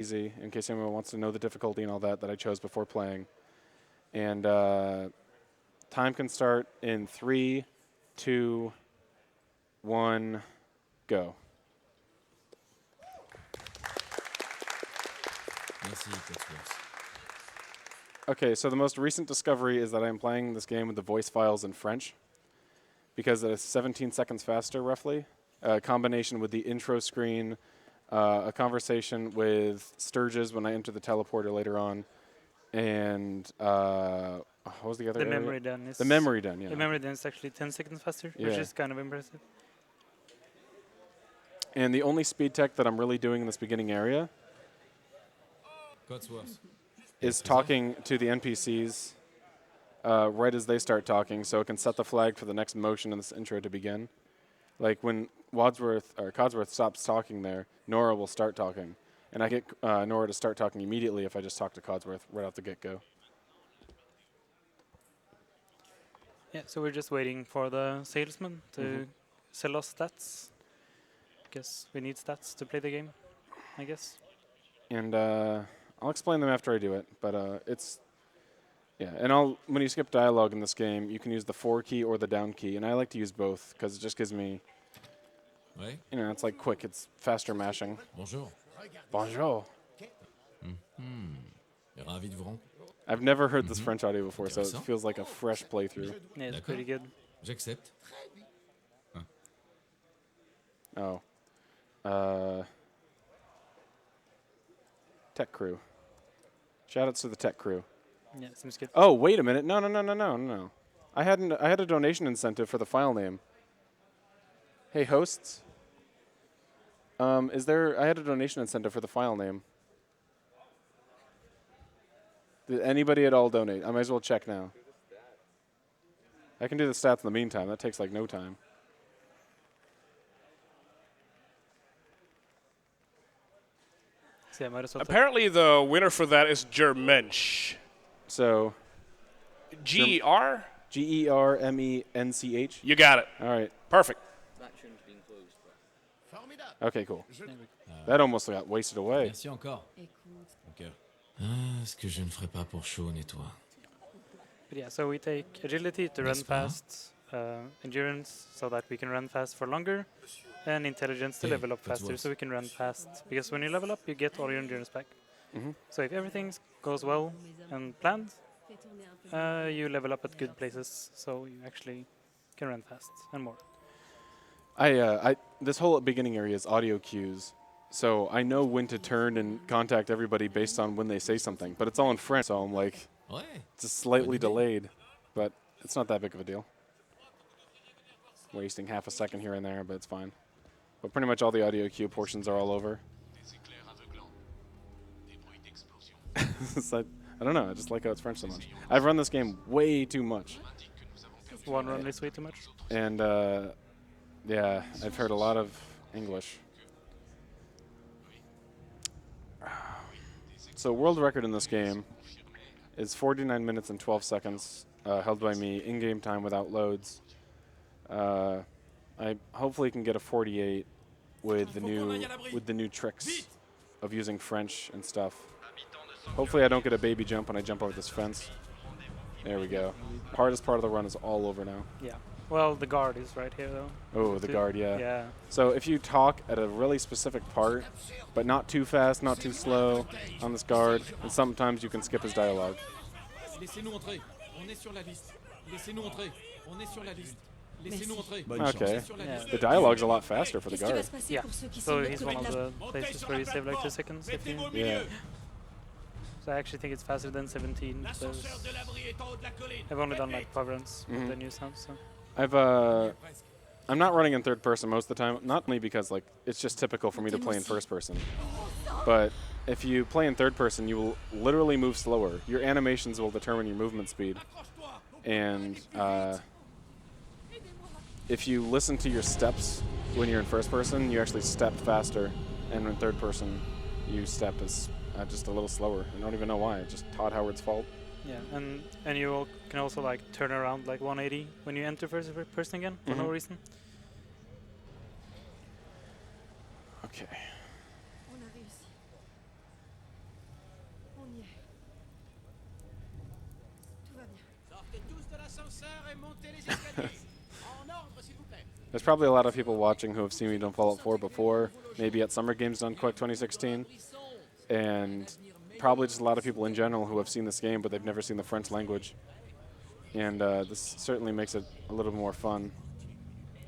easy, in case anyone wants to know the difficulty and all that I chose before playing. And time can start in 3, 2, 1, go. Okay, so the most recent discovery is that I'm playing this game with the voice files in French because it is 17 seconds faster, roughly. A combination with the intro screen, a conversation with Sturges when I enter the teleporter later on, and what was the other The area? memory done is... The memory done, yeah. The memory done is actually 10 seconds faster, which is kind of impressive. And the only speed tech that I'm really doing in this beginning area is talking to the NPCs right as they start talking, so it can set the flag for the next motion in this intro to begin. Like when Codsworth stops talking there, Nora will start talking. And I get Nora to start talking immediately if I just talk to Codsworth right off the get-go. Yeah, so we're just waiting for the salesman to sell us stats. Because we need stats to play the game, I guess. And I'll explain them after I do it, but it's... Yeah, and when you skip dialogue in this game, you can use the 4 key or the down key, and I like to use both because it just gives me... You know, it's like quick, it's faster mashing. Bonjour. Bonjour. Ravi de vous rencontrer. I've never heard this French audio before, so it feels like a fresh playthrough. Yeah, it's pretty good. J'accepte. Oh. Tech crew. Shoutouts to the tech crew. Yeah, seems good. Oh, wait a minute. No. I had a donation incentive for the file name. Hey, hosts. I had a donation incentive for the file name. Did anybody at all donate? I might as well check now. I can do the stats in the meantime. That takes like no time. So yeah, might as well Apparently the winner for that is Germensch. So... G-E-R? Germench. You got it. All right. Perfect. That shouldn't have been closed, but... Okay, cool. That almost got wasted away. Merci encore. Ok. Ce que je ne ferai pas pour Sean et toi. But yeah, so we take agility to run fast, endurance so that we can run fast for longer, and intelligence to level up faster so we can run fast. Because when you level up, you get all your endurance back. So if everything goes well and planned, you level up at good places, so you actually can run fast and more. This whole beginning area is audio cues, so I know when to turn and contact everybody based on when they say something. But it's all in French, so I'm like, it's just slightly delayed, but it's not that big of a deal. Wasting half a second here and there, but it's fine. But pretty much all the audio cue portions are all over. I don't know, I just like how it's French so much. I've run this game way too much. One run is way too much. And yeah, I've heard a lot of English. So world record in this game is 49 minutes and 12 seconds, held by me, in-game time without loads. I hopefully can get a 48 with the new tricks of using French and stuff. Hopefully I don't get a baby jump when I jump over this fence. There we go. Hardest part of the run is all over now. Yeah. Well, the guard is right here, though. Oh, the guard, yeah. Yeah. So if you talk at a really specific part, but not too fast, not too slow on this guard, and sometimes you can skip his dialogue. Okay. Yeah. The dialogue's a lot faster for the guard. Yeah. So he's one of the places where you save like 2 seconds. If you Yeah. So I actually think it's faster than 17. Because I've only done like 5 runs with the new sound. So. I'm not running in third person most of the time, not only because like it's just typical for me to play in first person, but if you play in third person, you will literally move slower. Your animations will determine your movement speed, and if you listen to your steps when you're in first person, you actually step faster, and in third person, you step as just a little slower. I don't even know why. It's just Todd Howard's fault. Yeah, and you can also like turn around like 180 when you enter first person again for no reason. Okay. There's probably a lot of people watching who have seen me done Fallout 4 before, maybe at Summer Games Done Quick 2016, and probably just a lot of people in general who have seen this game, but they've never seen the French language. And this certainly makes it a little more fun.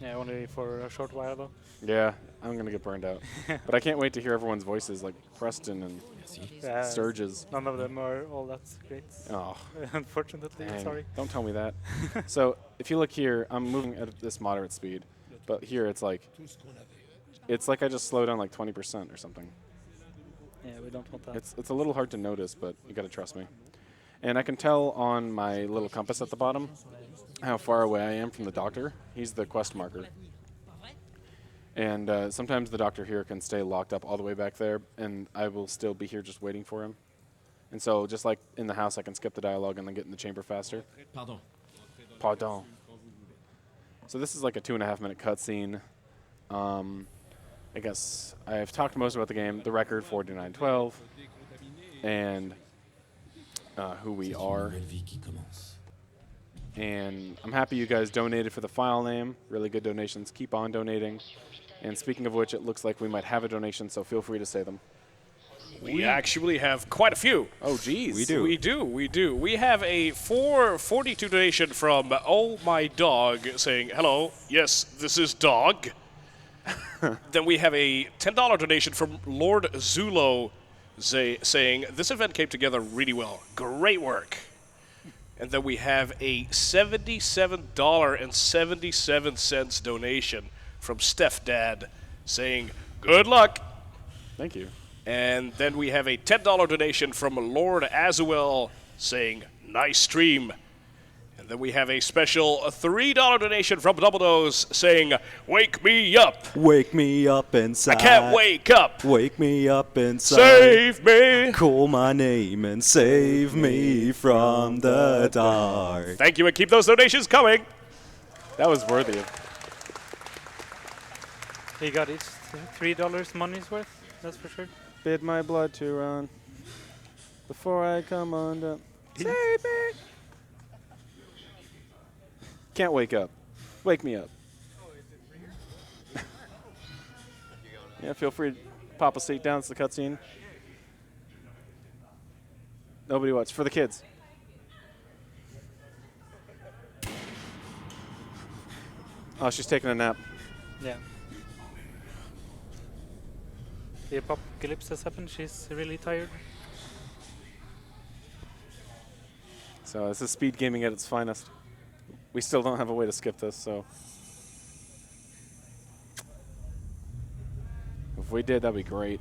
Yeah, only for a short while though. Yeah, I'm going to get burned out. But I can't wait to hear everyone's voices, like Preston and Yeah, Sturges. none of them are all that great. Oh, Unfortunately, dang. sorry. Don't tell me that. So if you look here, I'm moving at this moderate speed. But here it's like I just slow down like 20% or something. Yeah, we don't want that. It's a little hard to notice, but you got to trust me. And I can tell on my little compass at the bottom how far away I am from the doctor. He's the quest marker. And sometimes the doctor here can stay locked up all the way back there, and I will still be here just waiting for him. And so just like in the house, I can skip the dialogue and then get in the chamber faster. Pardon. Pardon. So this is like a 2.5-minute cutscene. I guess I've talked most about the game, the record 4912, and who we are. And I'm happy you guys donated for the file name. Really good donations. Keep on donating. And speaking of which, it looks like we might have a donation, so feel free to say them. We actually have quite a few. Oh, geez. We do. We do. We have a 442 donation from Oh My Dog saying, hello, yes, this is dog. Then we have a $10 donation from Lord Zulo saying, this event came together really well. Great work. And then we have a $77.77 donation from Steph Dad saying, good luck. Thank you. And then we have a $10 donation from Lord Azuel saying, nice stream. And then we have a special $3 donation from Double Nose saying, wake me up. Wake me up inside. I can't wake up. Wake me up inside. Save me. Call my name and save me from the dark. Thank you, and keep those donations coming. That was worthy of. You got each $3 money's worth, that's for sure. Bid my blood to run before I come undone. Save me. Can't wake up. Wake me up. Yeah, feel free to pop a seat down. It's the cutscene. Nobody watch. For the kids. Oh, she's taking a nap. Yeah. The apocalypse has happened, she's really tired. So this is speed gaming at its finest. We still don't have a way to skip this, so. If we did, that'd be great.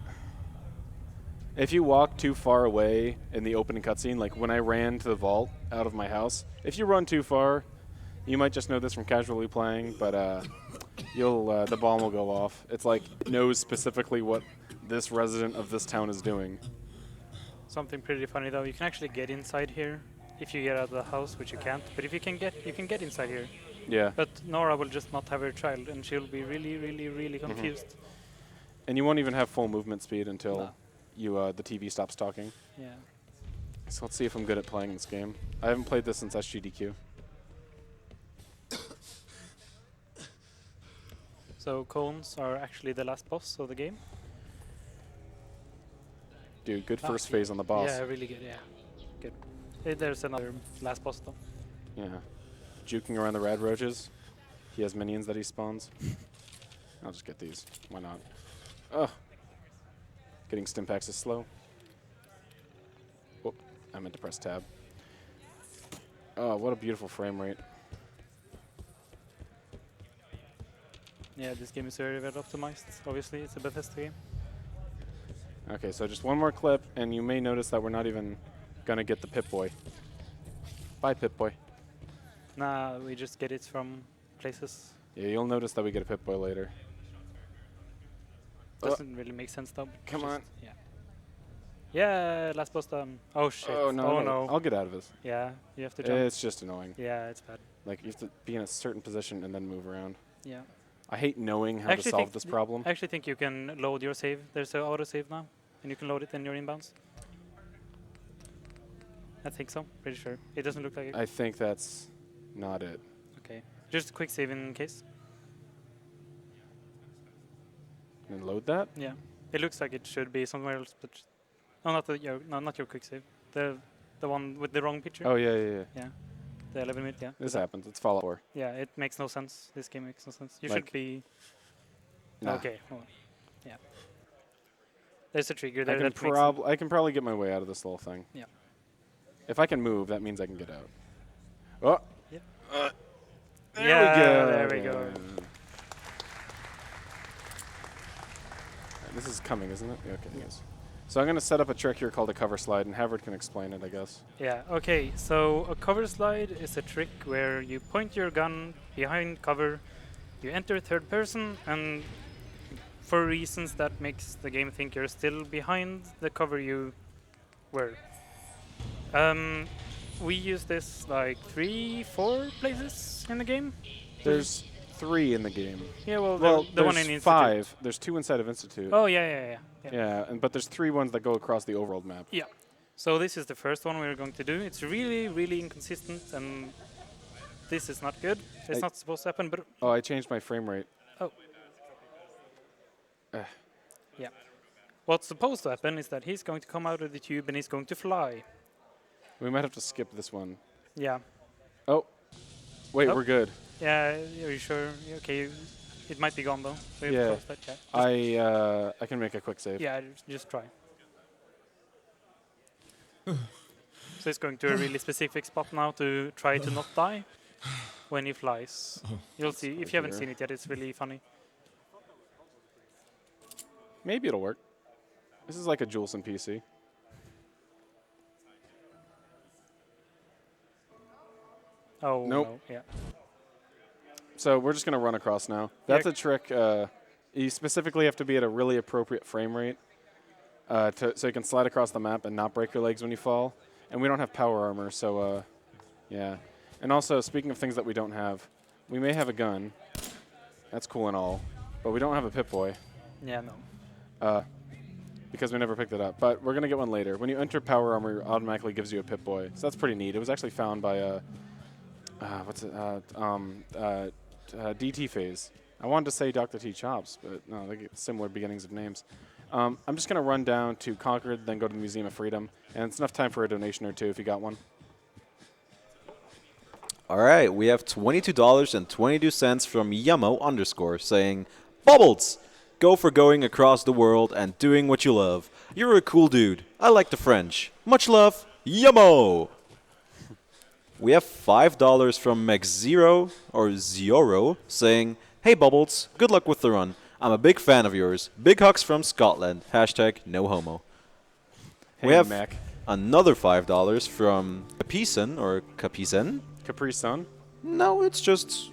If you walk too far away in the opening cutscene, like when I ran to the vault out of my house, if you run too far, you might just know this from casually playing, but the bomb will go off. It's like it knows specifically what this resident of this town is doing. Something pretty funny though, you can actually get inside here if you get out of the house, which you can't. But if you can get inside here. Yeah. But Nora will just not have her child, and she'll be really, really, really confused. And you won't even have full movement speed until the TV stops talking. Yeah. So let's see if I'm good at playing this game. I haven't played this since SGDQ. So cones are actually the last boss of the game. Dude, good first phase on the boss. Yeah, really good, yeah. Good. There's another last boss though. Yeah. Juking around the rad roaches. He has minions that he spawns. I'll just get these. Why not? Ugh. Getting Stimpaks is slow. Oh, I meant to press tab. Oh, what a beautiful frame rate. Yeah, this game is very well optimized. Obviously, it's a Bethesda game. Okay, so just one more clip, and you may notice that we're not even gonna get the Pip-Boy. Bye, Pip-Boy. Nah, we just get it from places. Yeah, you'll notice that we get a Pip-Boy later. Doesn't really make sense though. Come on. Yeah. Yeah, last boss done. Oh shit. Oh, no, Oh no. no. I'll get out of this. Yeah, you have to jump. It's just annoying. Yeah, it's bad. Like, you have to be in a certain position and then move around. Yeah. I hate knowing how to solve this problem. I actually think you can load your save. There's an auto save now, and you can load it in your inbounds. I think so. Pretty sure. It doesn't look like it. I think that's not it. Just a quick save in case. And load that. Yeah, it looks like it should be somewhere else, but no, not your quick save. The one with the wrong picture. Oh yeah. Yeah, the 11 minute. Yeah, This happens. It's Fallout 4. yeah. It makes no sense. This game makes no sense. You Like- should be Nah. okay. Hold on. Yeah, there's a trigger I there can, that makes I can probably get my way out of this little thing. Yeah. If I can move, that means I can get out. Oh. Yep. There Yeah, we go. there we go. This is coming, isn't it? Yeah, okay, it is. So I'm going to set up a trick here called a cover slide, and Havard can explain it, I guess. Yeah, okay, so a cover slide is a trick where you point your gun behind cover, you enter third person, and for reasons that makes the game think you're still behind the cover you were. We use this like 3-4 places in the game. There's 3 in the game. Yeah, well, Well, the one there's in Institute. 5. There's 2 inside of Institute. Oh, yeah. Yeah, but there's 3 ones that go across the overworld map. Yeah. So this is the first one we're going to do. It's really, really inconsistent, and this is not good. It's not supposed to happen, but Oh, I changed my frame rate. oh. Yeah. What's supposed to happen is that he's going to come out of the tube and he's going to fly. We might have to skip this one. Yeah. Oh. Wait, Oh. we're good. Yeah, are you sure? Okay, it might be gone though. We have Yeah. closed that, yeah. I can make a quick save. Yeah, just try. So he's going to a really specific spot now to try to not die when he flies. You'll see. If you haven't seen it yet, it's really funny. Maybe it'll work. This is like a Julesen PC. Oh, Nope. no. Yeah. So we're just going to run across now. That's Yeah. a trick. You specifically have to be at a really appropriate frame rate so you can slide across the map and not break your legs when you fall. And we don't have power armor, so yeah. And also, speaking of things that we don't have, we may have a gun. That's cool and all. But we don't have a Pip-Boy Yeah, no. because we never picked it up. But we're going to get one later. When you enter power armor, it automatically gives you a Pip-Boy. So that's pretty neat. It was actually found by DT Phase. I wanted to say Dr. T. Chops, but no, they get similar beginnings of names. I'm just going to run down to Concord, then go to the Museum of Freedom. And it's enough time for a donation or two if you got one. All right, we have $22.22 from Yamo_ saying, Bubbles! Go for going across the world and doing what you love. You're a cool dude. I like the French. Much love, Yamo! We have $5 from Max0 or Zioro saying, Hey Bubbles, good luck with the run. I'm a big fan of yours. Big hugs from Scotland. Hashtag no homo. Hey, We have Mac. another $5 from Capisen or Capisen. Capri Sun? No, it's just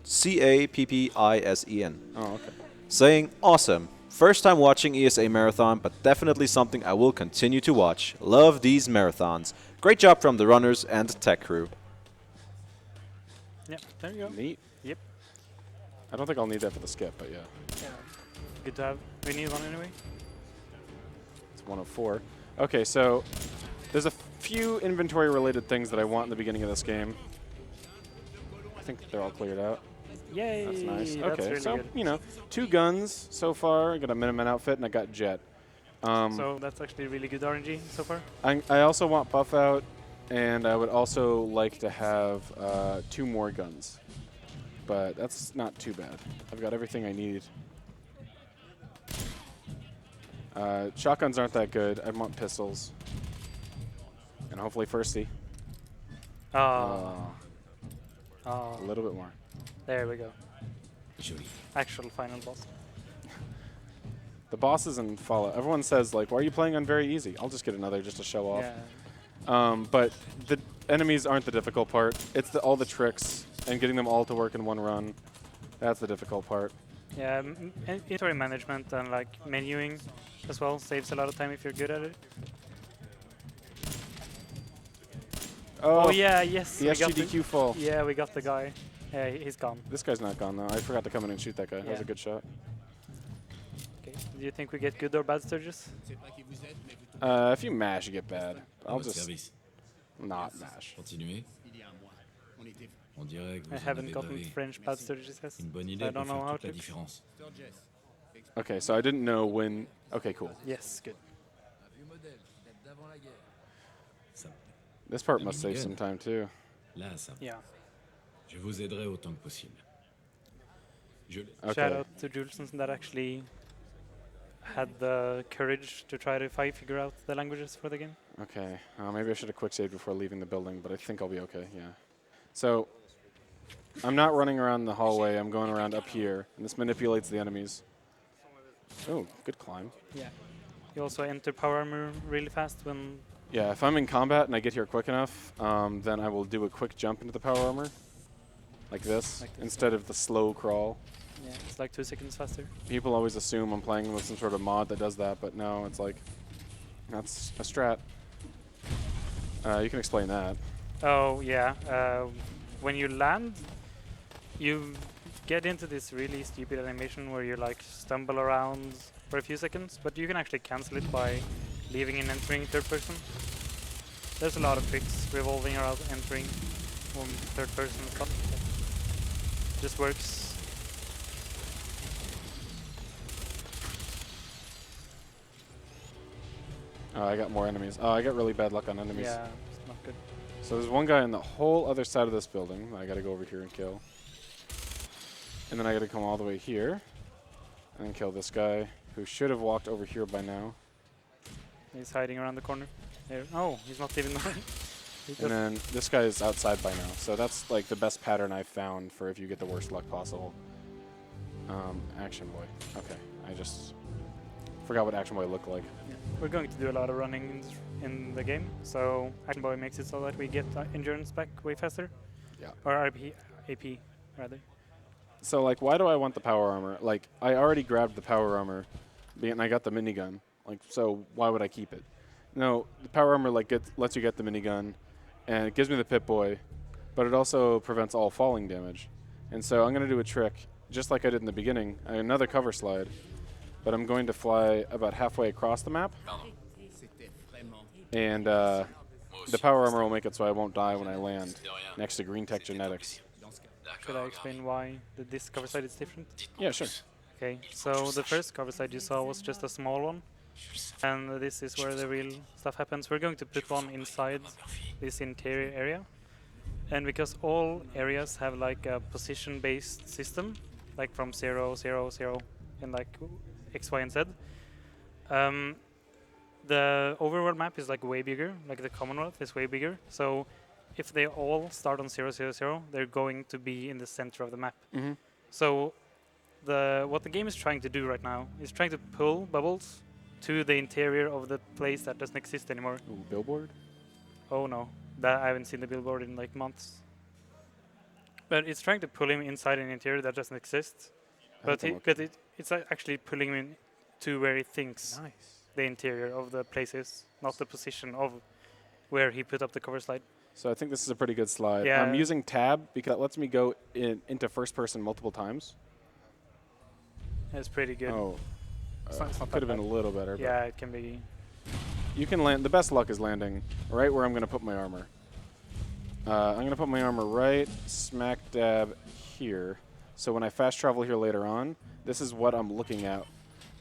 Cappisen. Oh, okay. Saying, awesome. First time watching ESA Marathon, but definitely something I will continue to watch. Love these marathons. Great job from the runners and tech crew. Yeah, there you go. Neat. Yep. I don't think I'll need that for the skip, but yeah. Yeah. Good to have. We need one anyway. It's 104. Okay, so there's a few inventory-related things that I want in the beginning of this game. I think they're all cleared out. Yay! That's nice. That's Okay, really so, good. you know, 2 guns so far. I got a Minuteman outfit, and I got Jet. So that's actually really good RNG so far. I also want Buff out, and I would also like to have 2 more guns. But that's not too bad. I've got everything I need. Shotguns aren't that good. I want pistols. And hopefully firsty. Oh, A little bit more. there we go. Joli. Actual final boss. The bosses in Fallout, everyone says, like, why are you playing on very easy? I'll just get another just to show off. Yeah. But the enemies aren't the difficult part. It's all the tricks and getting them all to work in one run. That's the difficult part. Yeah, inventory management and like menuing as well saves a lot of time if you're good at it. Oh yeah, yes. The we got SGDQ fall. Yeah, we got the guy. Yeah, he's gone. This guy's not gone, though. I forgot to come in and shoot that guy. That was Yeah. a good shot. Okay. Do you think we get good or bad Sturges? If you mash, you get bad. À I'll votre just service. not mash. Continuez. On dirait que I vous en haven't avez gotten bavé. French bad surgery tests. Une bonne I idée don't pour know faire how toute la to. différence. Okay, so I didn't know when. Okay, cool. Yes, good. Ça, This part La must save minigun. some time too. là, ça. Yeah. Je vous aiderai autant que possible. Je l'ai. Okay. Shout out to Julesen that actually had the courage to try to figure out the languages for the game. Okay. Maybe I should have quick saved before leaving the building, but I think I'll be okay. Yeah. So I'm not running around the hallway. I'm going around up here, and this manipulates the enemies. Oh, good climb. Yeah. You also enter power armor really fast when. Yeah, if I'm in combat and I get here quick enough, then I will do a quick jump into the power armor, like this, Like this, instead of the slow crawl. Yeah, it's like 2 seconds faster. People always assume I'm playing with some sort of mod that does that, but no, it's like, that's a strat. You can explain that. Oh yeah. When you land, you get into this really stupid animation where you like stumble around for a few seconds, but you can actually cancel it by leaving and entering third person. There's a lot of tricks revolving around entering third person stuff. That just works. I got more enemies. I got really bad luck on enemies. Yeah, it's not good. So there's one guy on the whole other side of this building that I gotta go over here and kill. And then I gotta come all the way here and kill this guy who should have walked over here by now. He's hiding around the corner. There. Oh, he's not even. And then this guy is outside by now. So that's like the best pattern I've found for if you get the worst luck possible. Action Boy. Okay, I just forgot what Action Boy looked like. Yeah. We're going to do a lot of running in the game, so Action Boy makes it so that we get endurance back way faster. Yeah. Or AP rather. So like, why do I want the power armor? Like, I already grabbed the power armor, and I got the minigun. Like, so why would I keep it? No, the power armor like lets you get the minigun, and it gives me the Pip-Boy, but it also prevents all falling damage. And so I'm gonna do a trick, just like I did in the beginning, another cover slide, but I'm going to fly about halfway across the map, and the power armor will make it so I won't die when I land next to Green Tech Genetics. Should I explain why this cover side is different? Yeah, sure. Okay, so the first cover side you saw was just a small one, and this is where the real stuff happens. We're going to put one inside this interior area, and because all areas have like a position-based system, like from 0, 0, 0, and like X, Y, and Z, the overworld map is like way bigger, like the Commonwealth is way bigger, so if they all start on 0, 0, 0, they're going to be in the center of the map. Mm-hmm. So what the game is trying to do right now is trying to pull Bubbles to the interior of the place that doesn't exist anymore. Ooh, billboard? Oh no, that I haven't seen the billboard in like months. But it's trying to pull him inside an interior that doesn't exist. But it's actually pulling him in to where he thinks the interior of the place is, not the position of where he put up the cover slide. So I think this is a pretty good slide. Yeah. I'm using tab because that lets me go into first person multiple times. It's pretty good. Oh, It's not could that have been a bad. little better. Yeah, it can be. But you can land. The best luck is landing right where I'm going to put my armor. I'm going to put my armor right smack dab here. So when I fast travel here later on, this is what I'm looking at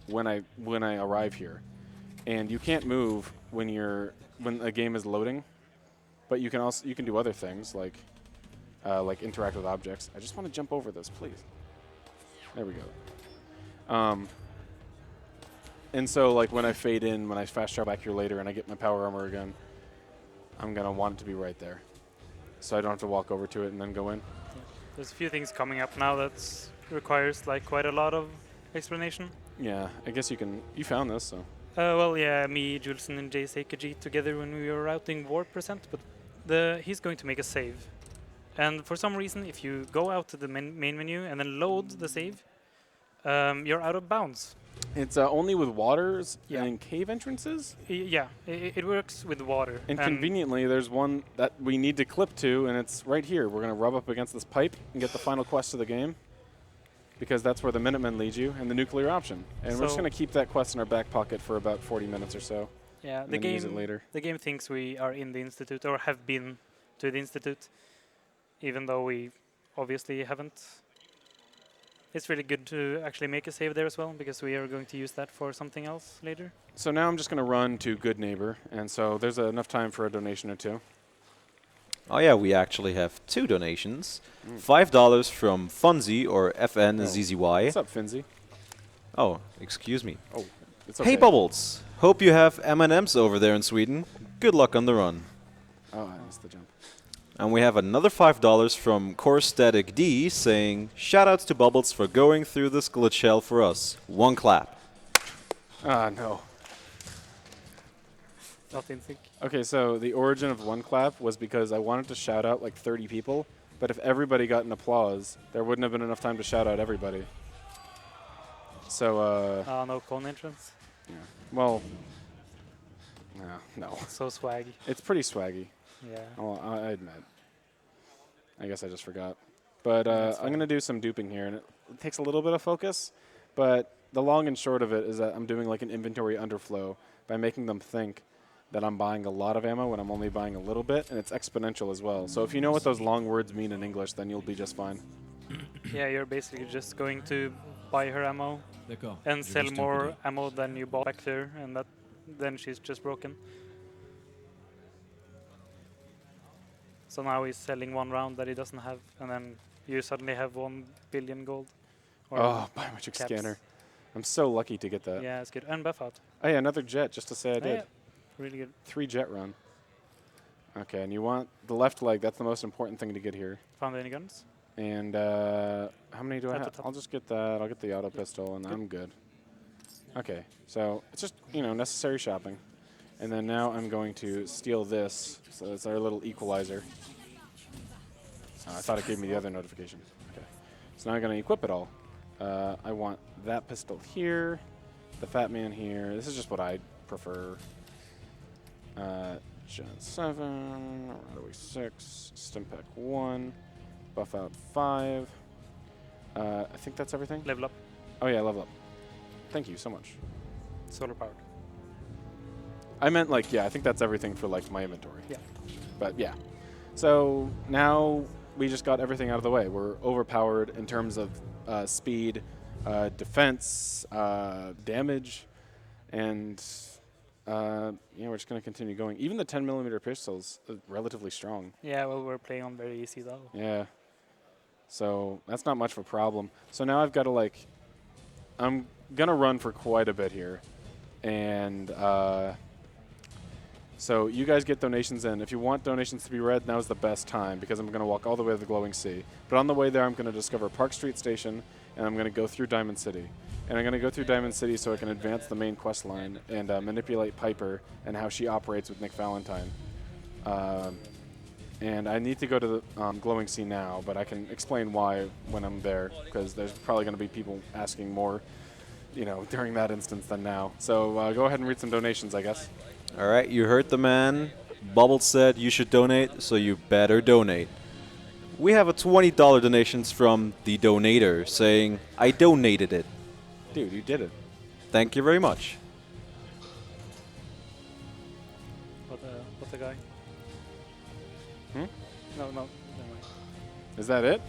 when I arrive here. And you can't move when a game is loading. But you can do other things like interact with objects. I just want to jump over this, please. There we go. And so like when I fade in, when I fast travel back here later, and I get my power armor again, I'm gonna want it to be right there, so I don't have to walk over to it and then go in. Yeah. There's a few things coming up now that requires like quite a lot of explanation. Yeah, I guess you found this, so. Well, yeah, me, Julesen, and JSAKG together when we were routing warp percent, but he's going to make a save. And for some reason, if you go out to the main menu and then load the save, you're out of bounds. It's only with waters Yeah. and cave entrances? Yeah, it works with water. And conveniently, there's one that we need to clip to, and it's right here. We're going to rub up against this pipe and get the final quest of the game, because that's where the Minutemen lead you, and the nuclear option. And we're just So- going to keep that quest in our back pocket for about 40 minutes or so. Yeah, and the then use it game later. the game thinks we are in the institute or have been to the institute. even though we obviously haven't. It's really good to actually make a save there as well, because we are going to use that for something else later. So now I'm just going to run to Good Neighbor, and so there's enough time for a donation or two. Oh yeah, we actually have 2 donations. $5 from Funzy or FNZZY. What's up, Finzy? Oh, excuse me. Oh, it's okay. Hey Bubbles, hope you have M&Ms over there in Sweden. Good luck on the run. Oh, I missed the jump. And we have another $5 from Corstatic D saying, shoutouts to Bubbles for going through this glitch hell for us. 1 clap. Ah, no. Not in sync. Okay, so the origin of 1 clap was because I wanted to shout out like 30 people, but if everybody got an applause, there wouldn't have been enough time to shout out everybody. So, No cone entrance. yeah. Well, no. So swaggy. It's pretty swaggy. Yeah. Well, I admit. I guess I just forgot. But I'm going to do some duping here, and it takes a little bit of focus, but the long and short of it is that I'm doing like an inventory underflow by making them think that I'm buying a lot of ammo when I'm only buying a little bit, and it's exponential as well. So if you know what those long words mean in English, then you'll be just fine. Yeah, you're basically just going to buy her ammo D'accord. and Je sell vais jeter un coup more d'œil. ammo than you bought back there, and then she's just broken. So now he's selling 1 round that he doesn't have, and then you suddenly have 1 billion gold. Or Oh, biometric caps. scanner. I'm so lucky to get that. Yeah, it's good. And buff out. Oh yeah, another jet, just to say I Oh, did. yeah. Really good. 3 jet run. Okay, and you want the left leg. That's the most important thing to get here. Found any guns? And how many do I At the have? top. I'll just get that. I'll get the auto pistol, and I'm good. Okay, so it's just, necessary shopping. And then now I'm going to steal this. So it's our little equalizer. I thought it gave me the other notification. Okay, so now I'm going to equip it all. I want that pistol here, the Fat Man here. This is just what I prefer. Gen 7, Runaway 6, Stimpack 1, Buff Out 5. I think that's everything. Level up. Oh yeah, level up. Thank you so much. Solar powered. I meant like, yeah, I think that's everything for like my inventory. Yeah. But yeah. So now we just got everything out of the way. We're overpowered in terms of speed, defense, damage, and we're just going to continue going. Even the 10mm pistols are relatively strong. Yeah, well, we're playing on very easy though. Yeah. So that's not much of a problem. So now I've got to I'm going to run for quite a bit here. And so you guys get donations in. If you want donations to be read, now's the best time because I'm going to walk all the way to the Glowing Sea. But on the way there, I'm going to discover Park Street Station, and I'm going to go through Diamond City. And I'm going to go through Diamond City so I can advance the main quest line and manipulate Piper and how she operates with Nick Valentine. And I need to go to the Glowing Sea now, but I can explain why when I'm there because there's probably going to be people asking more, during that instance than now. So go ahead and read some donations, I guess. All right, you heard the man. Bubbles said you should donate, so you better donate. We have a $20 donations from the donator saying, I donated it. Dude, you did it. Thank you very much. What the guy? Hmm? No, never mind. Is that it?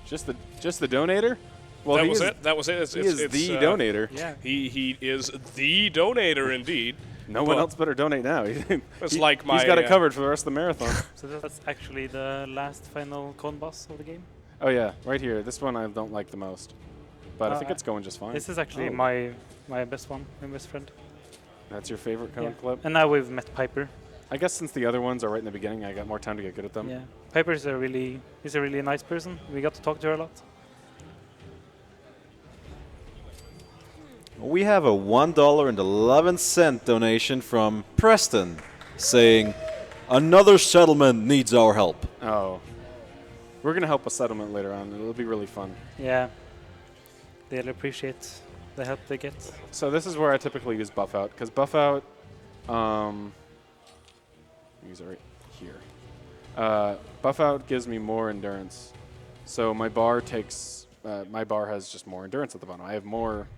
Just the donator? Well, That was it. That was it. He is the donator. Yeah. He is the donator indeed. No one else better donate now. It's like my. He's got it covered for the rest of the marathon. So that's actually the last final cone boss of the game. Oh yeah, right here. This one I don't like the most, but I think I- it's going just fine. This is actually Oh. my best one, my best friend. That's your favorite cone Yeah. clip? And now we've met Piper. I guess since the other ones are right in the beginning, I got more time to get good at them. Yeah. Piper is a really nice person. We got to talk to her a lot. We have a $1.11 donation from Preston saying, another settlement needs our help. Oh. We're going to help a settlement later on. It'll be really fun. Yeah. They'll appreciate the help they get. So this is where I typically use Buff Out, because Buff Out, use it right here. Buff Out gives me more endurance. So my bar has just more endurance at the bottom. I have more,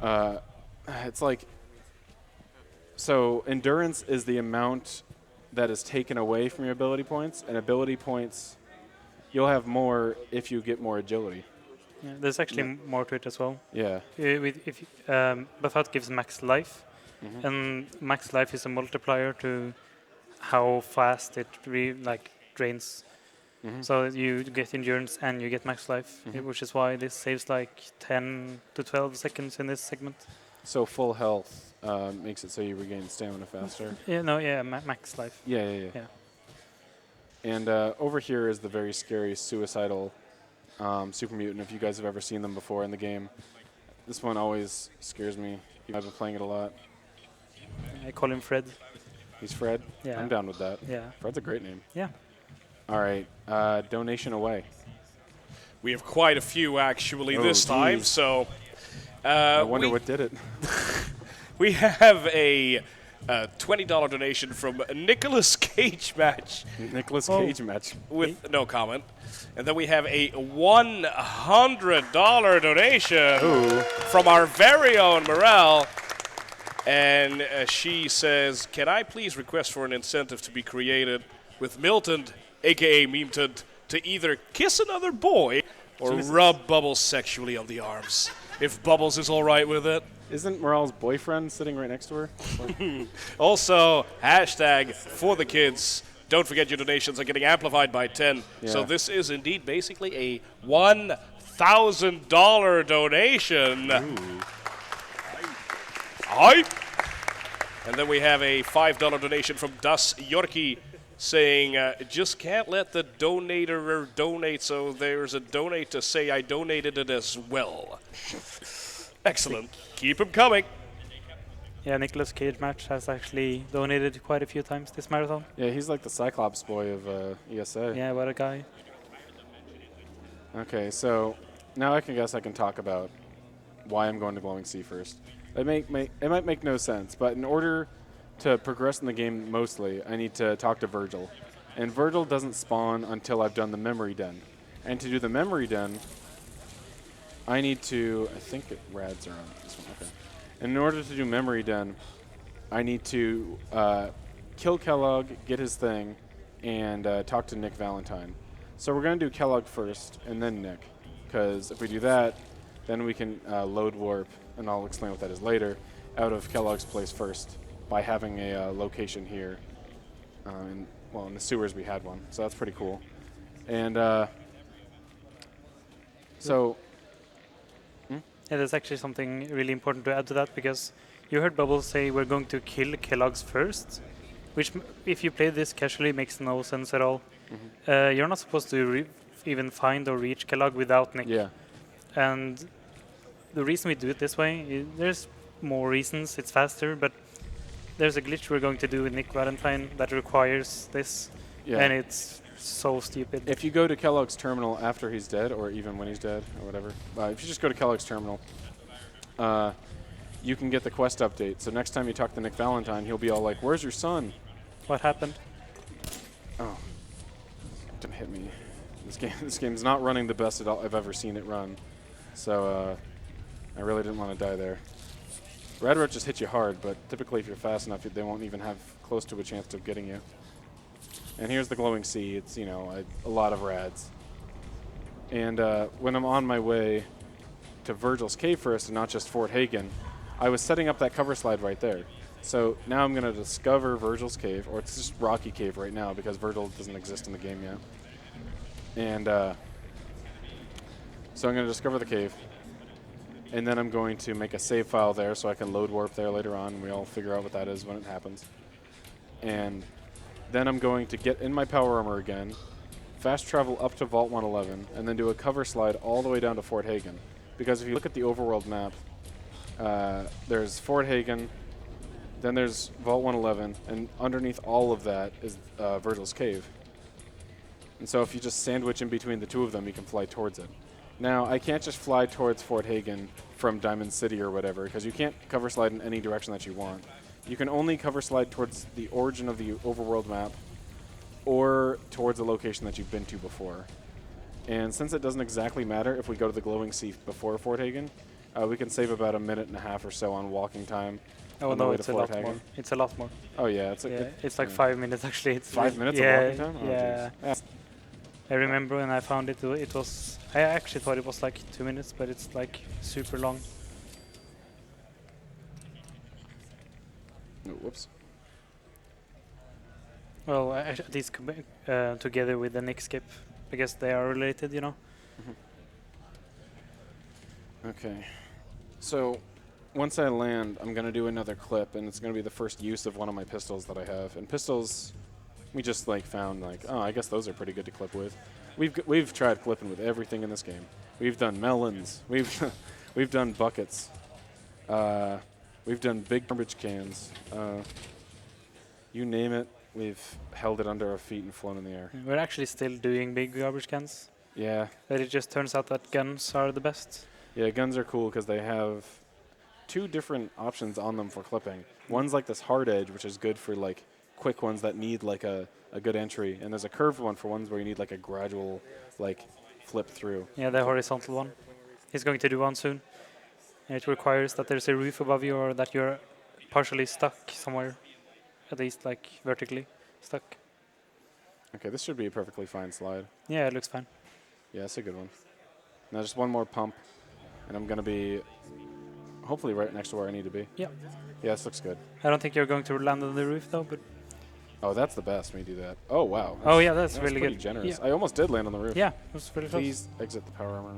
it's like, so endurance is the amount that is taken away from your ability points, and ability points, you'll have more if you get more agility. Yeah, there's actually more to it as well. Yeah. Buffet gives max life, and max life is a multiplier to how fast it drains. So you get endurance and you get max life, which is why this saves like 10 to 12 seconds in this segment. So full health makes it so you regain stamina faster. Max life. Yeah. And over here is the very scary suicidal super mutant, if you guys have ever seen them before in the game. This one always scares me. I've been playing it a lot. I call him Fred. He's Fred? Yeah. I'm down with that. Yeah. Fred's a great name. Yeah. All right, donation away. We have quite a few actually Oh, this time, geez. so I wonder what did it. we have a $20 donation from Nicolas Cage Match Nicolas Cage match. with no comment. And then we have a $100 donation from our very own Morel. And she says, can I please request for an incentive to be created with Milton, a.k.a. Memeton, to either kiss another boy or rub Bubbles sexually on the arms, if Bubbles is all right with it. Isn't Morale's boyfriend sitting right next to her? Also, hashtag for the kids. Don't forget your donations are getting amplified by 10. So Yeah. this is indeed basically a $1,000 donation. Hi. And then we have a $5 donation from Das Yorki saying, just can't let the donator donate, so there's a donate to say I donated it as well. Excellent. Keep them coming. Yeah, Nicolas Cage Match has actually donated quite a few times this marathon. Yeah, he's like the Cyclops boy of ESA. Yeah, what a guy. Okay, so now I can talk about why I'm going to Glowing Sea first. It might make no sense, but in order to progress in the game mostly, I need to talk to Virgil. And Virgil doesn't spawn until I've done the memory den. And to do the memory den, I need to, I think rads are on this one, okay. And in order to do memory den, I need to kill Kellogg, get his thing, and talk to Nick Valentine. So we're going to do Kellogg first, and then Nick. Because if we do that, then we can load warp, and I'll explain what that is later, out of Kellogg's place first by having a location here. In the sewers we had one, so that's pretty cool. And so... Yeah, there's actually something really important to add to that, because you heard Bubbles say we're going to kill Kellogg's first, which if you play this casually makes no sense at all. You're not supposed to even find or reach Kellogg without Nick. Yeah. And the reason we do it this way, there's more reasons, it's faster, but there's a glitch we're going to do with Nick Valentine that requires this, and it's so stupid. If you go to Kellogg's terminal after he's dead, or even when he's dead, or whatever, if you just go to Kellogg's terminal, you can get the quest update. So next time you talk to Nick Valentine, he'll be all like, "Where's your son?" What happened? Oh, don't hit me. This game's not running the best I've ever seen it run. So I really didn't want to die there. Rad Roach just hit you hard, but typically if you're fast enough, they won't even have close to a chance of getting you. And here's the Glowing Sea. It's, you know, a lot of rads. And when I'm on my way to Virgil's Cave first and not just Fort Hagen, I was setting up that cover slide right there. So now I'm going to discover Virgil's Cave, or it's just Rocky Cave right now because Virgil doesn't exist in the game yet. And so I'm going to discover the cave. And then I'm going to make a save file there so I can load warp there later on. And we all figure out what that is when it happens. And then I'm going to get in my power armor again, fast travel up to Vault 111, and then do a cover slide all the way down to Fort Hagen. Because if you look at the overworld map, there's Fort Hagen, then there's Vault 111, and underneath all of that is Virgil's Cave. And so if you just sandwich in between the two of them, you can fly towards it. Now, I can't just fly towards Fort Hagen from Diamond City or whatever, because you can't cover slide in any direction that you want. You can only cover slide towards the origin of the overworld map or towards a location that you've been to before. And since it doesn't exactly matter if we go to the Glowing Sea before Fort Hagen, we can save about a minute and a half or so on walking time Oh on the no, way to it's a Fort lot more. Hagen. It's a lot more. Oh yeah, it's Yeah, it's like yeah. 5 minutes actually. It's 5 minutes yeah, of walking time. Oh, yeah. geez. I remember when I found it. It was. I actually thought it was like 2 minutes, but it's like super long. Oh, whoops. Well, at least together with the next skip, because they are related, you know. Okay. So once I land, I'm going to do another clip, and it's going to be the first use of one of my pistols that I have. And pistols, we just like found like, oh, I guess those are pretty good to clip with. We've tried clipping with everything in this game. We've done melons. We've done buckets. We've done big garbage cans. You name it, we've held it under our feet and flown in the air. We're actually still doing big garbage cans, Yeah. but it just turns out that guns are the best. Yeah, guns are cool because they have 2 different options on them for clipping. One's like this hard edge, which is good for like quick ones that need like a good entry, and there's a curved one for ones where you need like a gradual like flip through. Yeah, the horizontal one. He's going to do one soon. And it requires that there's a roof above you or that you're partially stuck somewhere, at least like vertically stuck. Okay, this should be a perfectly fine slide. Yeah, it looks fine. Yeah, it's a good one. Now just one more pump, and I'm gonna be hopefully right next to where I need to be. Yeah. Yeah, this looks good. I don't think you're going to land on the roof though, but Oh, that's the best when you do that. Oh, wow. oh yeah, that's That was really pretty good. generous. Yeah, I almost did land on the roof. yeah, it was really close. Please exit the power armor.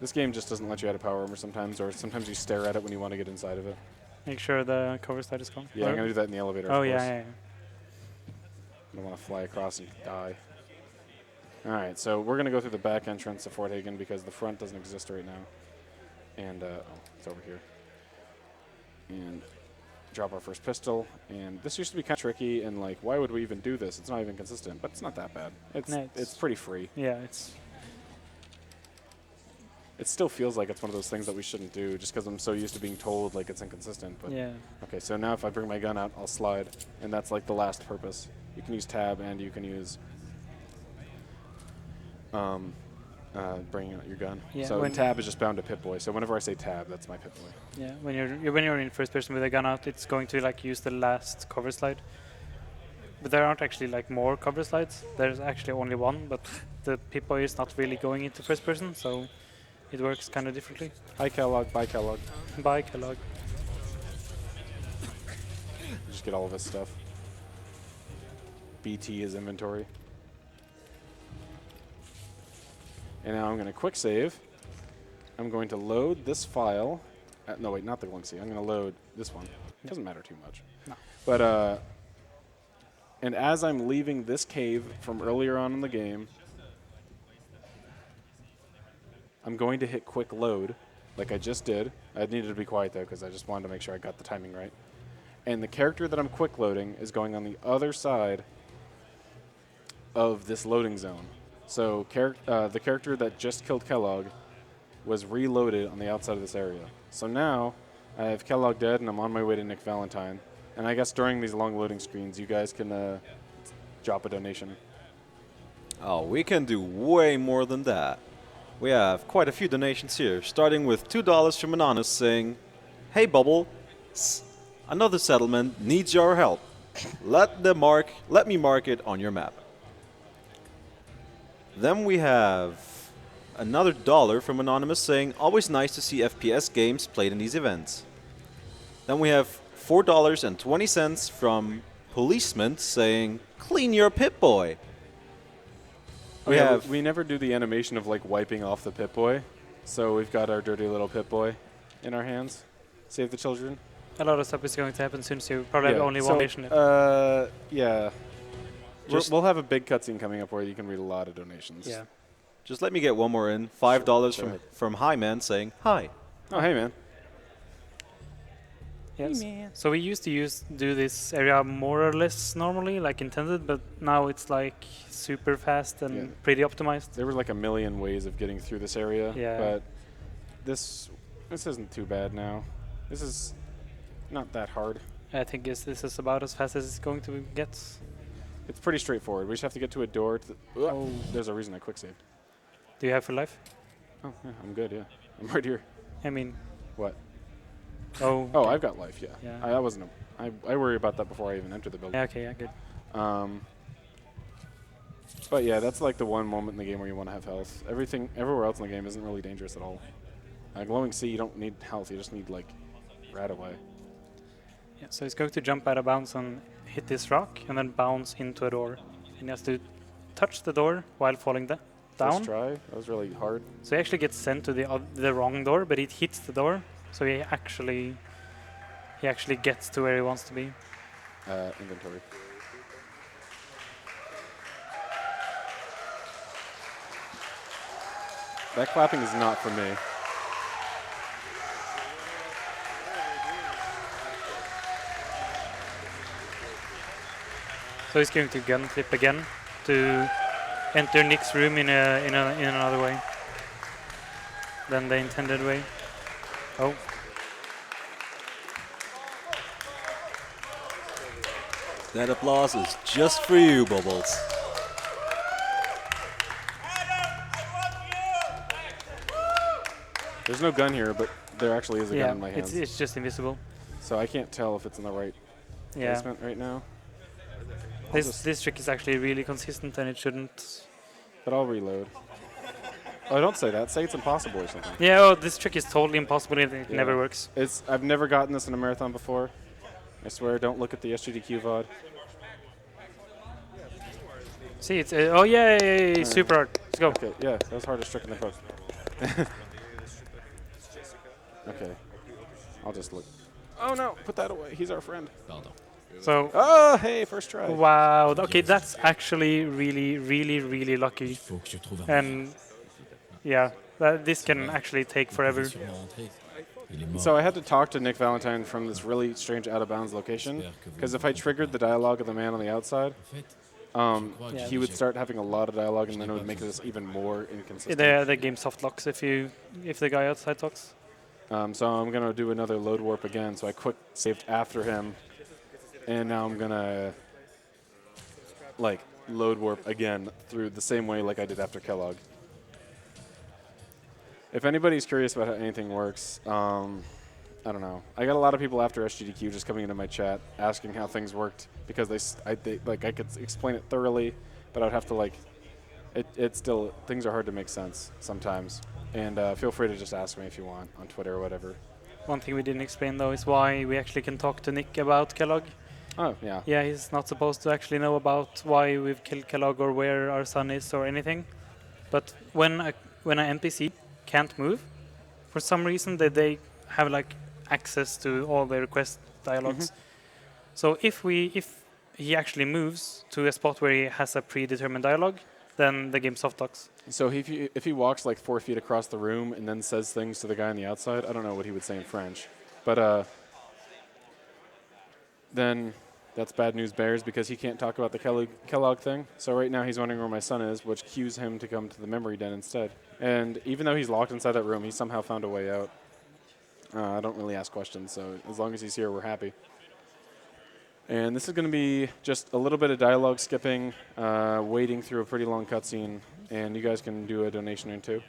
This game just doesn't let you add a power armor sometimes, or sometimes you stare at it when you want to get inside of it. Make sure the cover slide is gone. Yeah, I'm going to do that in the elevator, Oh of yeah, course. yeah, yeah. I don't want to fly across and die. All right, so we're going to go through the back entrance to Fort Hagen because the front doesn't exist right now. And, oh, it's over here. And drop our first pistol. And this used to be kind of tricky, and like, why would we even do this? It's not even consistent, but it's not that bad. It's pretty free. Yeah, it's It still feels like it's one of those things that we shouldn't do just because I'm so used to being told like it's inconsistent. But yeah. okay, so now if I bring my gun out, I'll slide, and that's like the last purpose. You can use tab, and you can use bringing out your gun. Yeah, So when tab is just bound to Pip-Boy. So whenever I say tab, that's my Pip-Boy. Yeah, when you're in first person with a gun out, it's going to like use the last cover slide. But there aren't actually like more cover slides. There's actually only one, but the Pip-Boy is not really going into first person, so it works kind of differently. Hi Kellogg, bye Kellogg. Bye, Kellogg. Just get all of his stuff. BT his inventory. And now I'm going to quick save. I'm going to load this file. No, wait, not the Galaxy. I'm going to load this one. It doesn't matter too much. No. But, and as I'm leaving this cave from earlier on in the game, I'm going to hit quick load, like I just did. I needed to be quiet, though, because I just wanted to make sure I got the timing right. And the character that I'm quick loading is going on the other side of this loading zone. So the character that just killed Kellogg was reloaded on the outside of this area. So now I have Kellogg dead, and I'm on my way to Nick Valentine. And I guess during these long loading screens, you guys can drop a donation. Oh, we can do way more than that. We have quite a few donations here, starting with $2 from Anonymous saying, "Hey Bubble, another settlement needs your help. Let me mark it on your map." Then we have another $1 from Anonymous saying, "Always nice to see FPS games played in these events." Then we have $4.20 from Policeman saying, "Clean your Pip-Boy." We never do the animation of like wiping off the Pip-Boy, so we've got our dirty little Pip-Boy in our hands. Save the children. A lot of stuff is going to happen soon, so you probably have only so, one donation left. Yeah. We'll have a big cutscene coming up where you can read a lot of donations. Yeah. Just let me get one more in. $5 Sure. from Hi-Man saying, "Hi." Oh, hey, man. Yes. So we used to do this area more or less normally, like intended, but now it's like super fast and Yeah. pretty optimized. There were like a million ways of getting through this area. Yeah. But this isn't too bad now. This is not that hard. I think this is about as fast as it's going to get. It's pretty straightforward. We just have to get to a door. Oh. There's a reason I quick saved. Do you have full life? Oh, yeah, I'm good, yeah. I'm right here. I mean, What? Oh. Oh, okay. I've got life. Yeah. Yeah. That wasn't. I worry about that before I even enter the building. Yeah. Okay. Yeah. Good. But yeah, that's like the one moment in the game where you want to have health. Everywhere else in the game isn't really dangerous at all. Glowing sea, you don't need health. You just need like rat away. Yeah. So he's going to jump out of bounds and hit this rock, and then bounce into a door. And he has to touch the door while falling down. First try. That was really hard. So he actually gets sent to the wrong door, but it hits the door. So he actually gets to where he wants to be. Inventory. That clapping is not for me. So he's going to gun flip again to enter Nick's room in another way than the intended way. Oh. That applause is just for you, Bubbles. There's no gun here, but there actually is a gun in my hands. it's just invisible. So I can't tell if it's in the right placement right now. This trick is actually really consistent, and it shouldn't. But I'll reload. Oh, don't say that. Say it's impossible or something. Yeah, oh, this trick is totally impossible. It never works. I've never gotten this in a marathon before. I swear, don't look at the SGDQ VOD. See, it's oh yeah, super hard. Let's go. Okay, yeah, that was hardest trick in the book. Okay, I'll just look. Oh no, put that away. He's our friend. Pardon. So. Oh, hey, first try. Wow. Okay, that's actually really, really, really lucky. Il faut que je trouve un And yeah, this can actually take forever. sûrement rentrer. Il est mort. So I had to talk to Nick Valentine from this really strange out-of-bounds location, because if I triggered the dialogue of the man on the outside, En fait, je crois que Yeah. he would start having a lot of dialogue, and then it would make this even more inconsistent. The game soft locks if the guy outside talks. So I'm gonna do another load warp again. So I quick saved after him, and now I'm gonna like load warp again through the same way like I did after Kellogg. If anybody's curious about how anything works, I don't know. I got a lot of people after SGDQ just coming into my chat asking how things worked because I could explain it thoroughly, but I'd have to like it's still things are hard to make sense sometimes. And feel free to just ask me if you want on Twitter or whatever. One thing we didn't explain though is why we actually can talk to Nick about Kellogg. Oh, yeah. Yeah, he's not supposed to actually know about why we've killed Kellogg or where our son is or anything. But when an NPC can't move, for some reason they have like access to all the request dialogues. So if he actually moves to a spot where he has a predetermined dialogue, then the game soft locks. So if he walks like 4 feet across the room and then says things to the guy on the outside, I don't know what he would say in French, but then that's bad news bears because he can't talk about the Kellogg thing. So right now he's wondering where my son is, which cues him to come to the memory den instead. And even though he's locked inside that room, he somehow found a way out. I don't really ask questions, so as long as he's here, we're happy. And this is going to be just a little bit of dialogue skipping, wading through a pretty long cutscene, and you guys can do a donation in too.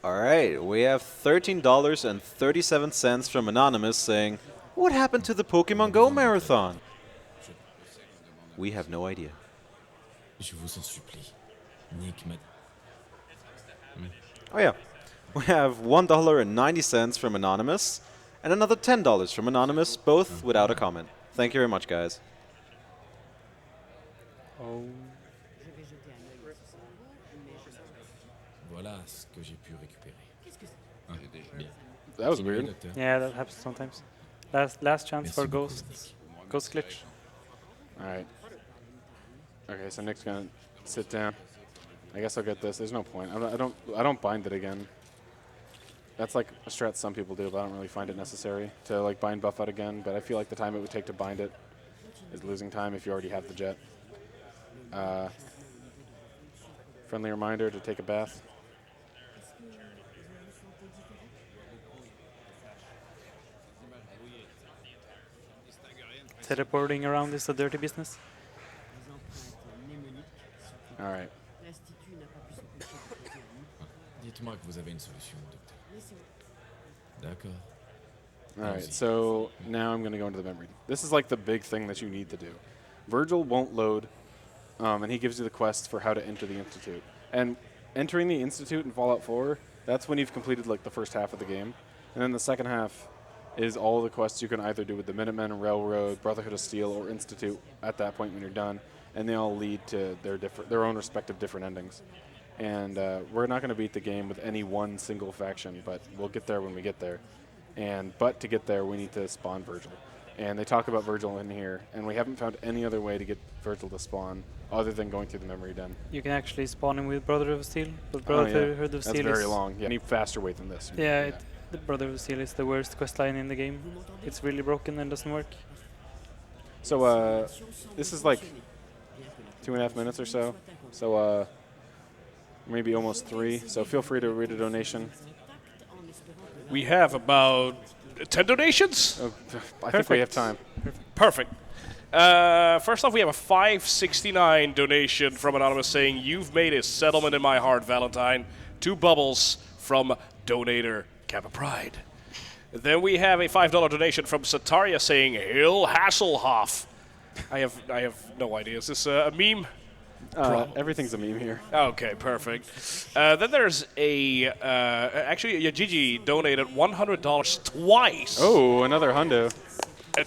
All right, we have $13.37 from Anonymous saying, "What happened to the Pokemon Go marathon?" We have no idea. Je vous en supplie. Nick m'a... Oh yeah, we have $1.90 from Anonymous, and another $10 from Anonymous, both without a comment. Thank you very much, guys. Oh. Voilà ce que j'ai pu récupérer. Bien. That was Continuez, weird. docteur. Yeah, that happens sometimes. Last chance Merci for beaucoup, ghost Nick. glitch. All right. Okay, so Nick's gonna sit down. I guess I'll get this. There's no point. I don't bind it again. That's like a strat some people do, but I don't really find it necessary to like bind buff out again. But I feel like the time it would take to bind it is losing time if you already have the jet. Friendly reminder to take a bath. Teleporting around is a dirty business. All right. Dites-moi que vous avez une solution, docteur. D'accord. All right, so now I'm going to go into the memory. This is like the big thing that you need to do. Virgil won't load, and he gives you the quests for how to enter the Institute. And entering the Institute in Fallout 4, that's when you've completed like the first half of the game. And then the second half is all the quests you can either do with the Minutemen, Railroad, Brotherhood of Steel, or Institute at that point when you're done. And they all lead to their own respective different endings. And we're not going to beat the game with any one single faction, but we'll get there when we get there. But to get there, we need to spawn Virgil. And they talk about Virgil in here, and we haven't found any other way to get Virgil to spawn other than going through the memory den. You can actually spawn him with Brotherhood of Steel, but Oh, yeah. Brotherhood of That's Steel very is long. Yeah, any faster way than this. Yeah, the Brotherhood of Steel is the worst quest line in the game. It's really broken and doesn't work. So this is like 2.5 minutes or so. So maybe almost 3. So feel free to read a donation. We have about 10 donations. Oh, I think we have time. Perfect. First off, we have a $5.69 donation from Anonymous saying, "You've made a settlement in my heart, Valentine." 2 bubbles from donator Kappa Pride. Then we have a $5 donation from Sataria saying, "Hill Hasselhoff." I have no idea. Is this a meme? Everything's a meme here. Okay, perfect. Then there's actually, Yajiji donated $100 twice. Oh, another hundo.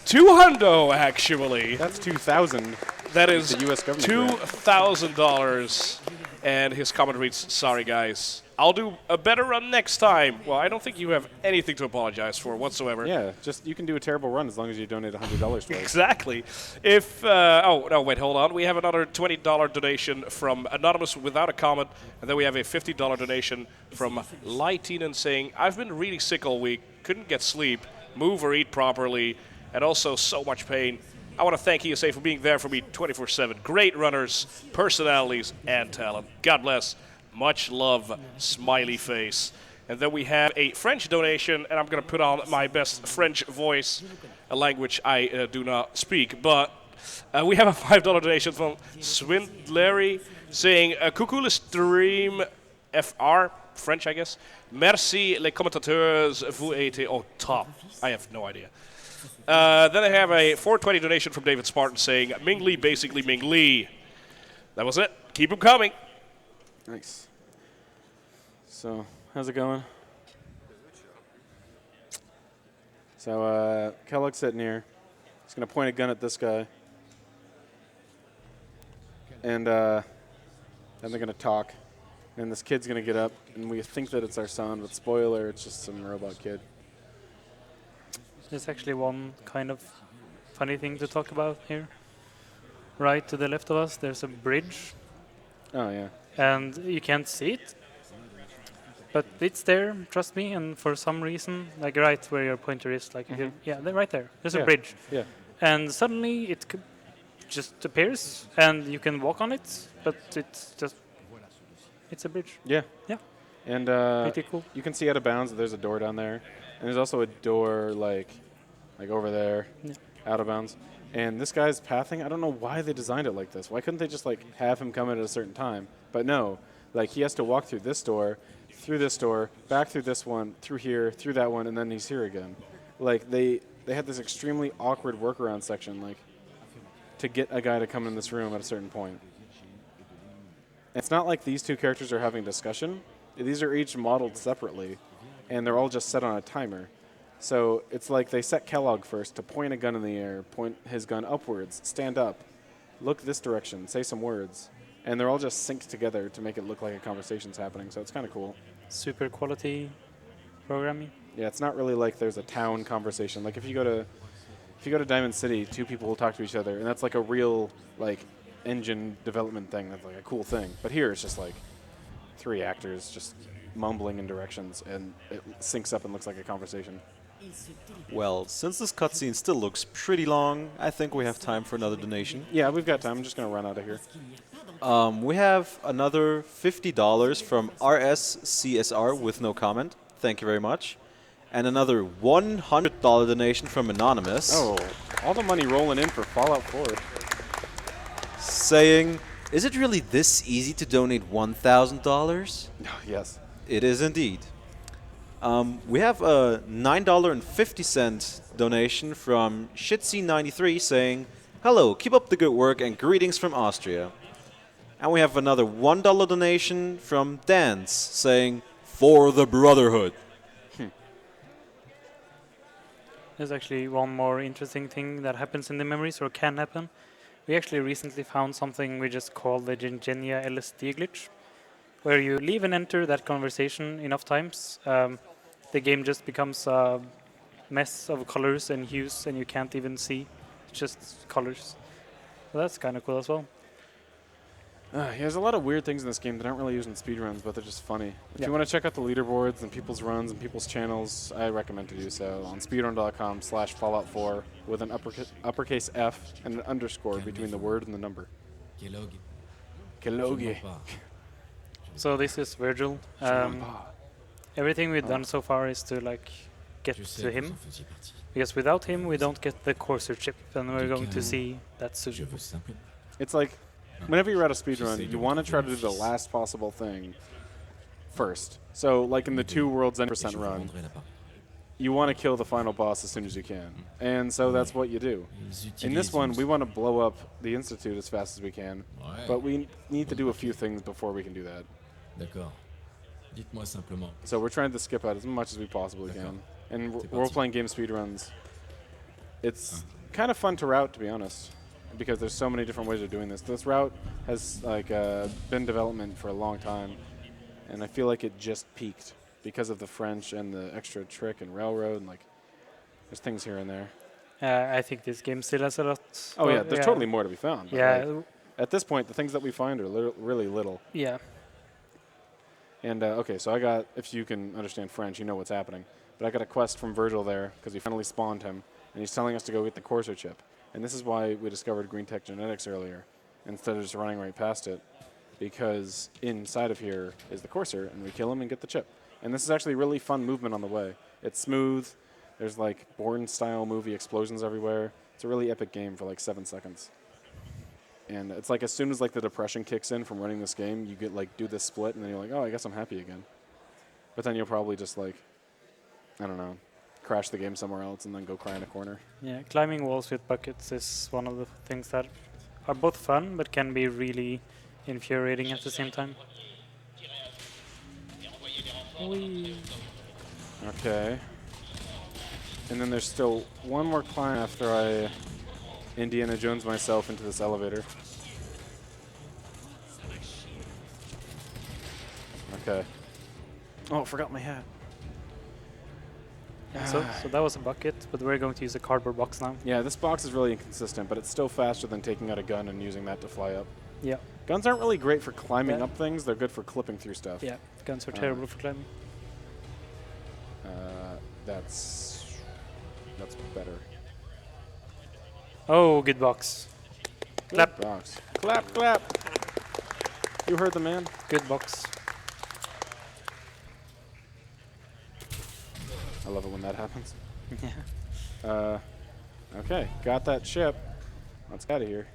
2 hundo, actually. That's 2,000. That is the US government grant. $2,000. And his comment reads, "Sorry, guys. I'll do a better run next time." Well, I don't think you have anything to apologize for whatsoever. Yeah, just you can do a terrible run as long as you donate $100 twice. Exactly. If oh no, wait, hold on. We have another $20 donation from Anonymous without a comment, and then we have a $50 donation from Lightinen saying, "I've been really sick all week, couldn't get sleep, move or eat properly, and also so much pain. I want to thank ESA for being there for me 24/7. Great runners, personalities, and talent. God bless. Much love, smiley face." And then we have a French donation, and I'm going to put on my best French voice, a language I do not speak. But we have a $5 donation from Swindlery saying, "Coucou le stream FR," French, I guess. "Merci les commentateurs, vous étiez au top." I have no idea. Then I have a $4.20 donation from David Spartan saying, "Ming Lee, basically Ming Lee." That was it. Keep them coming. Nice. So, how's it going? So, Kellogg's sitting here. He's going to point a gun at this guy. And then they're going to talk. And this kid's going to get up, and we think that it's our son, but spoiler, it's just some robot kid. There's actually one kind of funny thing to talk about here. Right to the left of us, there's a bridge, Oh, yeah. and you can't see it. But it's there, trust me, and for some reason, like right where your pointer is, like yeah, they're right there. There's a Yeah. bridge. Yeah. And suddenly it just appears, and you can walk on it, but it's a bridge. Yeah. Yeah. And Pretty cool. you can see out of bounds that there's a door down there. And there's also a door like over there, Yeah. out of bounds. And this guy's pathing, I don't know why they designed it like this. Why couldn't they just have him come in at a certain time? But no, he has to walk through this door, back through this one, through here, through that one, and then he's here again. They had this extremely awkward workaround section, to get a guy to come in this room at a certain point. It's not like these two characters are having a discussion. These are each modeled separately, and they're all just set on a timer. So it's like they set Kellogg first to point a gun in the air, point his gun upwards, stand up, look this direction, say some words, and they're all just synced together to make it look like a conversation's happening. So it's kind of cool. Super quality programming. Yeah, it's not really like there's a town conversation. Like if you go to Diamond City, 2 people will talk to each other, and that's like a real engine development thing. That's like a cool thing. But here it's just 3 actors just mumbling in directions, and it syncs up and looks like a conversation. Well, since this cutscene still looks pretty long, I think we have time for another donation. Yeah, we've got time. I'm just going to run out of here. We have another $50 from RSCSR with no comment. Thank you very much. And another $100 donation from Anonymous. Oh, all the money rolling in for Fallout 4. Saying, "Is it really this easy to donate $1,000? Yes. It is indeed. We have a $9.50 donation from Shitzy93 saying, "Hello, keep up the good work and greetings from Austria." And we have another $1 donation from Dance saying, "For the Brotherhood." There's actually one more interesting thing that happens in the memories, or can happen. We actually recently found something we just call the Gingenia LSD glitch, where you leave and enter that conversation enough times, the game just becomes a mess of colors and hues, and you can't even see. It's just colors. So that's kind of cool as well. Yeah, there's a lot of weird things in this game that aren't really used in speedruns, but they're just funny. If you want to check out the leaderboards and people's runs and people's channels, I recommend to do so on speedrun.com/Fallout4 with an uppercase F and an underscore between the word and the number. Kellogg. Kellogg. So this is Virgil. Everything we've done so far is to like get Je sais to que vous him, en faisiez partie. because without him we don't get the Corsair chip, and we're going to see that Je soon. veux simplement. It's like, whenever you're at a speedrun, you want to try to do the last possible thing first. So, like in the 2 World's End Et percent je vous run, rendrai la part. you want to kill the final boss as soon as you can. And so that's what you do. Ils In this utilisent one, une- we want to blow up the Institute as fast as we can. Ouais. But we need to do a few things before we can do that. D'accord. Dites-moi simplement. So we're trying to skip out as much as we possibly can. And C'est parti. role-playing game speedruns, it's kind of fun to route, to be honest, because there's so many different ways of doing this. This route has like been in development for a long time, and I feel like it just peaked because of the French and the extra trick and railroad, and like there's things here and there. I think this game still has a lot. Oh well, yeah, there's totally more to be found. but, Yeah, like, at this point, the things that we find are really little. yeah. And okay, so I got, if you can understand French, you know what's happening. But I got a quest from Virgil there because we finally spawned him, and he's telling us to go get the Corsair chip. And this is why we discovered Green Tech Genetics earlier, instead of just running right past it, because inside of here is the Corsair, and we kill him and get the chip. And this is actually really fun movement on the way. It's smooth. There's like Bourne-style movie explosions everywhere. It's a really epic game for like 7 seconds. And it's like as soon as like the depression kicks in from running this game, you get like do this split, and then you're like, oh, I guess I'm happy again. But then you'll probably just like, I don't know, crash the game somewhere else and then go cry in a corner. Yeah, climbing walls with buckets is one of the things that are both fun but can be really infuriating at the same time. Whee. Okay. And then there's still one more climb after I Indiana Jones myself into this elevator. Okay. Oh, forgot my hat. Yeah, so that was a bucket, but we're going to use a cardboard box now. Yeah, this box is really inconsistent, but it's still faster than taking out a gun and using that to fly up. Yeah, Guns aren't really great for climbing Yeah. up things. They're good for clipping through stuff. yeah. Guns are terrible for climbing. That's better. Oh, good box. Clap. Good box. Clap, clap. You heard the man. Good box. I love it when that happens. Yeah. Okay, got that chip. Let's get out of here.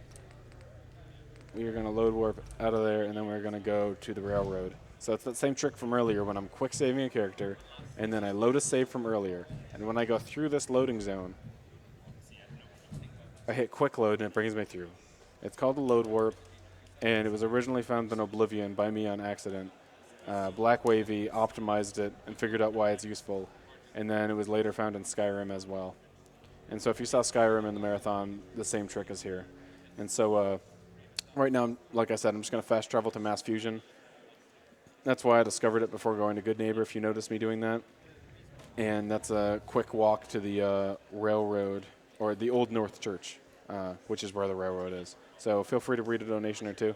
We are going to load warp out of there, and then we're going to go to the railroad. So it's that same trick from earlier when I'm quick saving a character, and then I load a save from earlier. And when I go through this loading zone, I hit quick load, and it brings me through. It's called the load warp, and it was originally found in Oblivion by me on accident. Black Wavy optimized it and figured out why it's useful, and then it was later found in Skyrim as well. And so if you saw Skyrim in the marathon, the same trick is here. And so right now, like I said, I'm just going to fast travel to Mass Fusion. That's why I discovered it before going to Good Neighbor, if you notice me doing that. And that's a quick walk to the railroad, or the Old North Church, which is where the railroad is. So feel free to read a donation or two.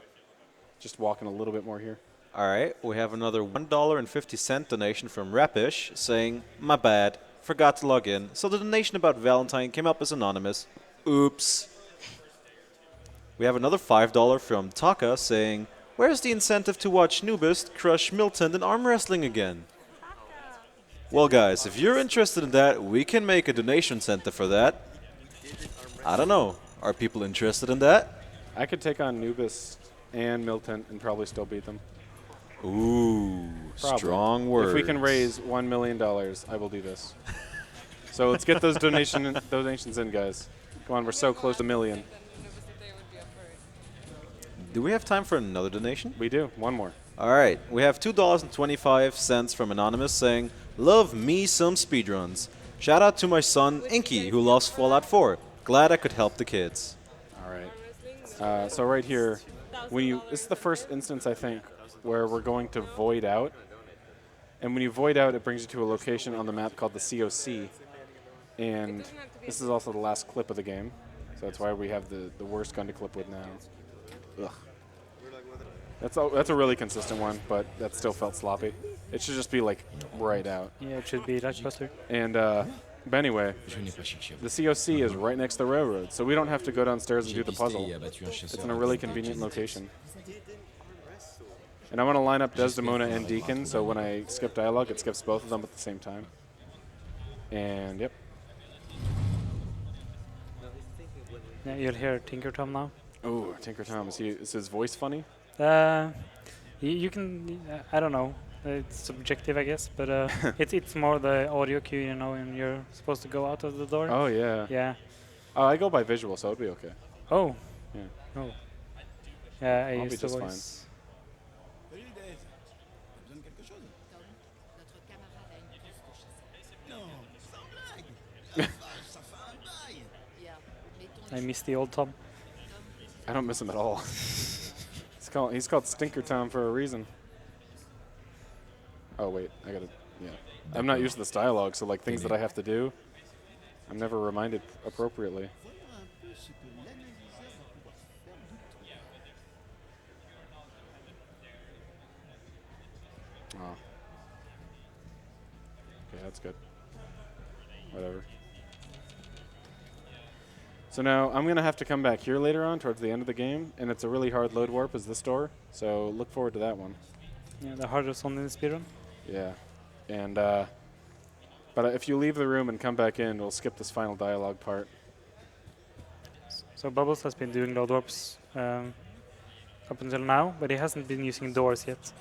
Just walking a little bit more here. All right, we have another $1.50 donation from Rapish saying, "My bad, forgot to log in, so the donation about Valentine came up as anonymous. Oops." We have another $5 from Taka saying, "Where's the incentive to watch Nubist crush Milton in arm wrestling again?" Well, guys, if you're interested in that, we can make a donation center for that. I don't know. Are people interested in that? I could take on Nubis and Milton and probably still beat them. Ooh. Probably. strong words. If we can raise $1 million, I will do this. So let's get those donations in, guys. Come on, we're so close to $1 million. Do we have time for another donation? We do. One more. All right, we have $2.25 from Anonymous saying, "Love me some speedruns. Shout out to my son Inky, who loves Fallout 4. Glad I could help the kids." All right. So right here, this is the first instance, I think, where we're going to void out. And when you void out, it brings you to a location on the map called the COC. And this is also the last clip of the game. So that's why we have the worst gun to clip with now. Ugh. That's a really consistent one, but that still felt sloppy. It should just be like right out. Yeah, it should be like Buster. And but anyway, the COC is right next to the railroad, so we don't have to go downstairs and do the puzzle. It's in a really convenient location. And I want to line up Desdemona and Deacon, so when I skip dialogue, it skips both of them at the same time. And yep. Yeah, you'll hear Tinker Tom now. Oh, Tinker Tom, is his voice funny? You can, I don't know. It's subjective, I guess, but it's more the audio cue, you know, when you're supposed to go out of the door. Oh yeah. Yeah. Oh, I go by visual, so it'd be okay. Oh. Yeah. Oh. Yeah, I I'll be used the just voice. I miss the old Tom. I don't miss him at all. He's called Stinker Tom for a reason. Oh wait, I gotta. Yeah, I'm not used to this dialogue, so like things that I have to do, I'm never reminded appropriately. Oh. Okay, that's good. Whatever. So now I'm going to have to come back here later on towards the end of the game, and it's a really hard load warp as this door, so look forward to that one. Yeah, the hardest one in the speedrun. Yeah. And, but if you leave the room and come back in, we'll skip this final dialogue part. So Bubbles has been doing load warps up until now, but he hasn't been using doors yet.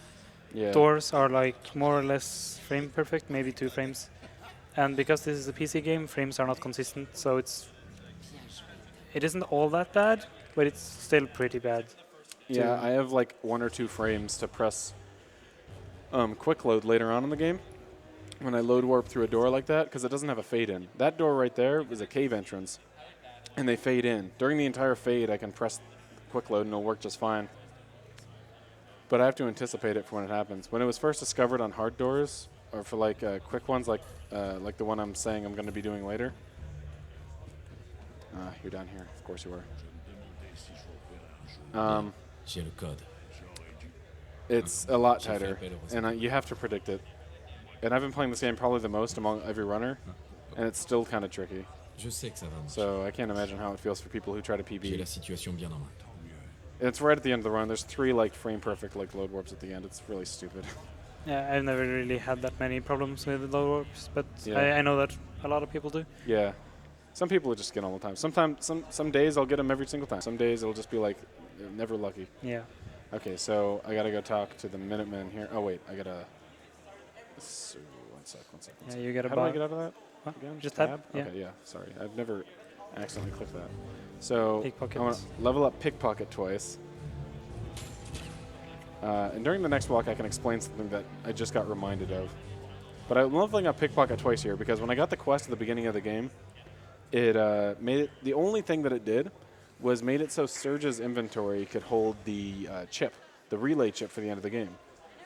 Yeah. Doors are like more or less frame perfect, maybe 2 frames. And because this is a PC game, frames are not consistent, so it isn't all that bad, but it's still pretty bad. Yeah, I have like 1 or 2 frames to press quick load later on in the game when I load warp through a door like that, because it doesn't have a fade in. That door right there is a cave entrance, and they fade in. During the entire fade, I can press quick load and it'll work just fine. But I have to anticipate it for when it happens. When it was first discovered on hard doors, or for like quick ones like the one I'm saying I'm going to be doing later. You're down here. Of course you are. J'ai le code. It's a lot tighter, and you have to predict it. And I've been playing this game probably the most among every runner, and it's still kind of tricky. Je sais que ça va marcher. So I can't imagine how it feels for people who try to J'ai PB. la situation bien en main. It's right at the end of the run. There's 3 like frame perfect like load warps at the end. It's really stupid. Yeah, I've never really had that many problems with load warps, but Yeah. I know that a lot of people do. Yeah. Some people just get all the time. Sometimes, some days I'll get them every single time. Some days it'll just be like, never lucky. Yeah. Okay, so I gotta go talk to the Minutemen here. Oh wait, I gotta. So, one sec. Yeah, you gotta How do I buy. get out of that? What? Again? Just tab? Yeah. Okay, yeah. Sorry, I've never accidentally clicked that. So Pickpocket. I want to level up pickpocket twice. And during the next walk, I can explain something that I just got reminded of. But I'm leveling up pickpocket twice here because when I got the quest at the beginning of the game, it made it. The only thing that it did was made it so Surge's inventory could hold the chip, the relay chip for the end of the game.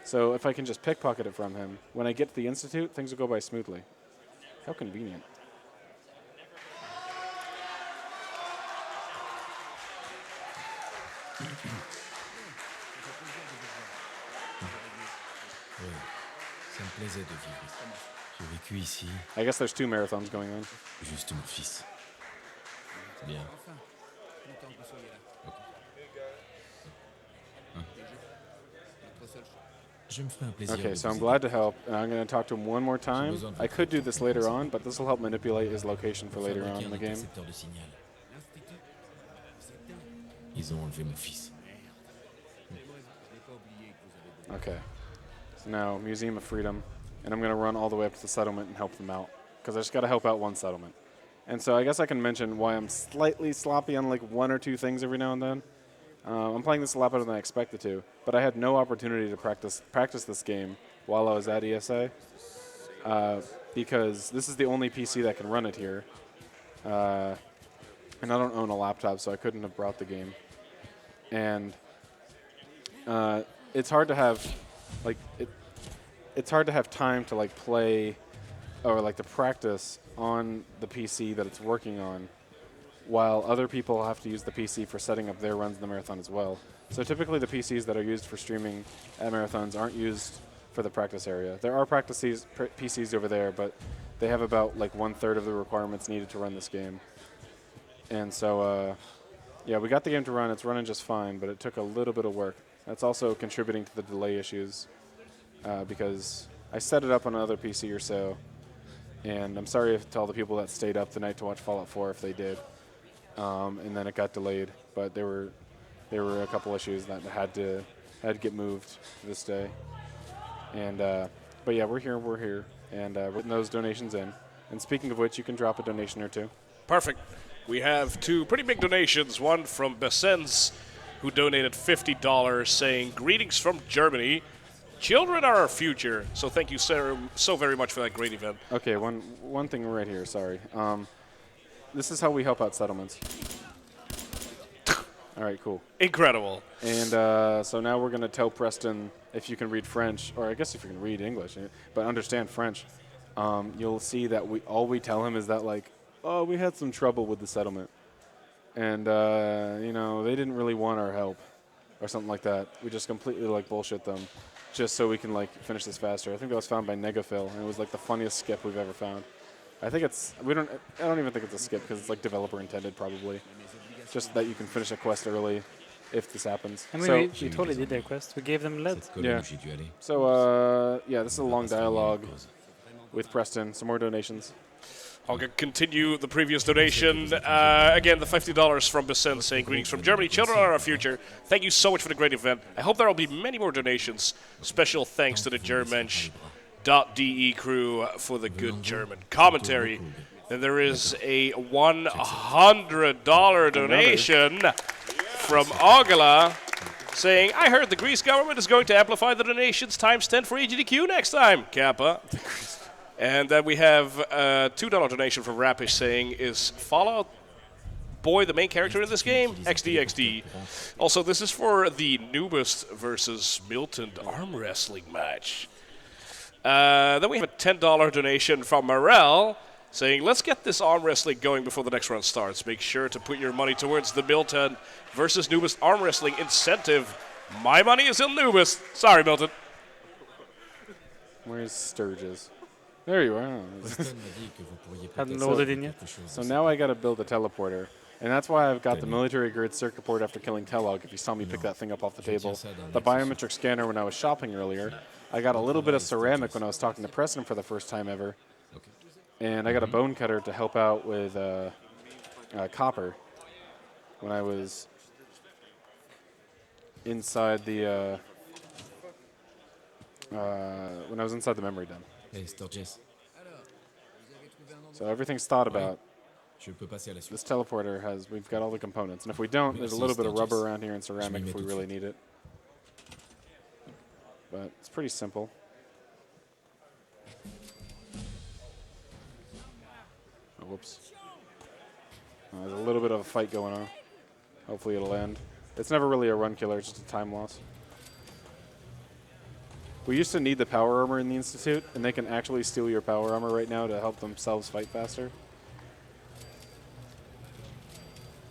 So if I can just pickpocket it from him, when I get to the Institute, things will go by smoothly. How convenient. Oui, ça me plaisait de vivre ici. J'ai vécu ici, I guess there's 2 marathons going on. juste mon fils. C'est bien. Je me ferai un plaisir. Okay, de so I'm vous glad to help, and I'm going to talk to him one more time. I could do this later on, but this will help manipulate his location for later on in the game. intercepteur de signal. Ils ont enlevé mon fils. Okay. So now Museum of Freedom, and I'm going to run all the way up to the settlement and help them out, because I just got to help out one settlement. And so I guess I can mention why I'm slightly sloppy on like one or two things every now and then. I'm playing this a lot better than I expected to, but I had no opportunity to practice this game while I was at ESA, because this is the only PC that can run it here. And I don't own a laptop, so I couldn't have brought the game. And it's hard to have, like, it's hard to have time to like play or like to practice on the PC that it's working on, while other people have to use the PC for setting up their runs in the marathon as well. So typically the PCs that are used for streaming at marathons aren't used for the practice area. There are PCs over there, but they have about like 1/3 of the requirements needed to run this game. And so, yeah, we got the game to run. It's running just fine, but it took a little bit of work. That's also contributing to the delay issues, because I set it up on another PC or so, and I'm sorry to all the people that stayed up the night to watch Fallout 4 if they did. And then it got delayed, but there were a couple issues that had to get moved to this day. And but yeah, we're here, and we're putting those donations in. And speaking of which, you can drop a donation or two. Perfect. We have two pretty big donations. One from Besens, who donated $50, saying, "Greetings from Germany. Children are our future." So thank you so very much for that great event. Okay, one thing right here. Sorry. This is how we help out settlements. All right, cool. Incredible. And so now we're going to tell Preston, if you can read French, or I guess if you can read English, but understand French, you'll see that all we tell him is that, like, oh, we had some trouble with the settlement. And, you know, they didn't really want our help or something like that. We just completely, like, bullshit them just so we can, like, finish this faster. I think that was found by Negaphil, and it was, like, the funniest skip we've ever found. I think I don't even think it's a skip because it's, like, developer intended probably. Just that you can finish a quest early if this happens. I mean, so, we totally did their quest. We gave them lead. yeah. So, yeah, this is a long dialogue with Preston. Some more donations. I'll continue the previous donation. Again, the $50 from Besent saying, "Greetings from Germany. Children are our future. Thank you so much for the great event. I hope there will be many more donations. Special thanks to the Germensch.de crew for the good German commentary." Then there is a $100 donation from Agala saying, "I heard the Greece government is going to amplify the donations ×10 for EGDQ next time, Kappa." And then we have a $2 donation from Rapish saying, "Is Fallout Boy the main character in this game? XD. Also, this is for the Nubist versus Milton arm wrestling match." Then we have a $10 donation from Morel saying, "Let's get this arm wrestling going before the next round starts. Make sure to put your money towards the Milton versus Nubist arm wrestling incentive. My money is in Nubist." Sorry, Milton. Where's Sturgis? There you are. Hadn't loaded in yet. So now I got to build a teleporter. And that's why I've got the military grade circuit board after killing Telog, if you saw me pick that thing up off the table. The biometric scanner when I was shopping earlier. I got a little bit of ceramic when I was talking to Preston for the first time ever. And I got a bone cutter to help out with copper when I was inside the memory den. Hey, Sturgis. So everything's thought about. This teleporter we've got all the components. And if we don't, there's a little bit of rubber around here and ceramic if we really need it. But it's pretty simple. Oh, whoops. There's a little bit of a fight going on. Hopefully it'll end. It's never really a run killer, it's just a time loss. We used to need the power armor in the Institute, and they can actually steal your power armor right now to help themselves fight faster.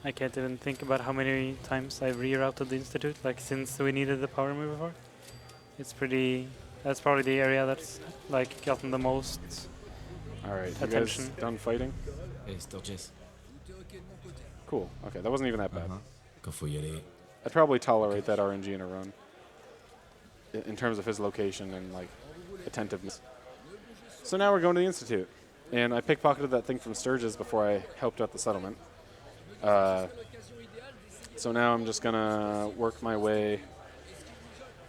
I can't even think about how many times I've rerouted the Institute, like since we needed the power move before. It's pretty. That's probably the area that's like gotten the most Alright, you attention. guys done fighting? Hey, Sturgis. Cool. Okay, that wasn't even that bad. Quand faut y aller. I'd probably tolerate that RNG in a run. In terms of his location and like attentiveness. So now we're going to the Institute. And I pickpocketed that thing from Sturgis before I helped out the settlement. So now I'm just gonna work my way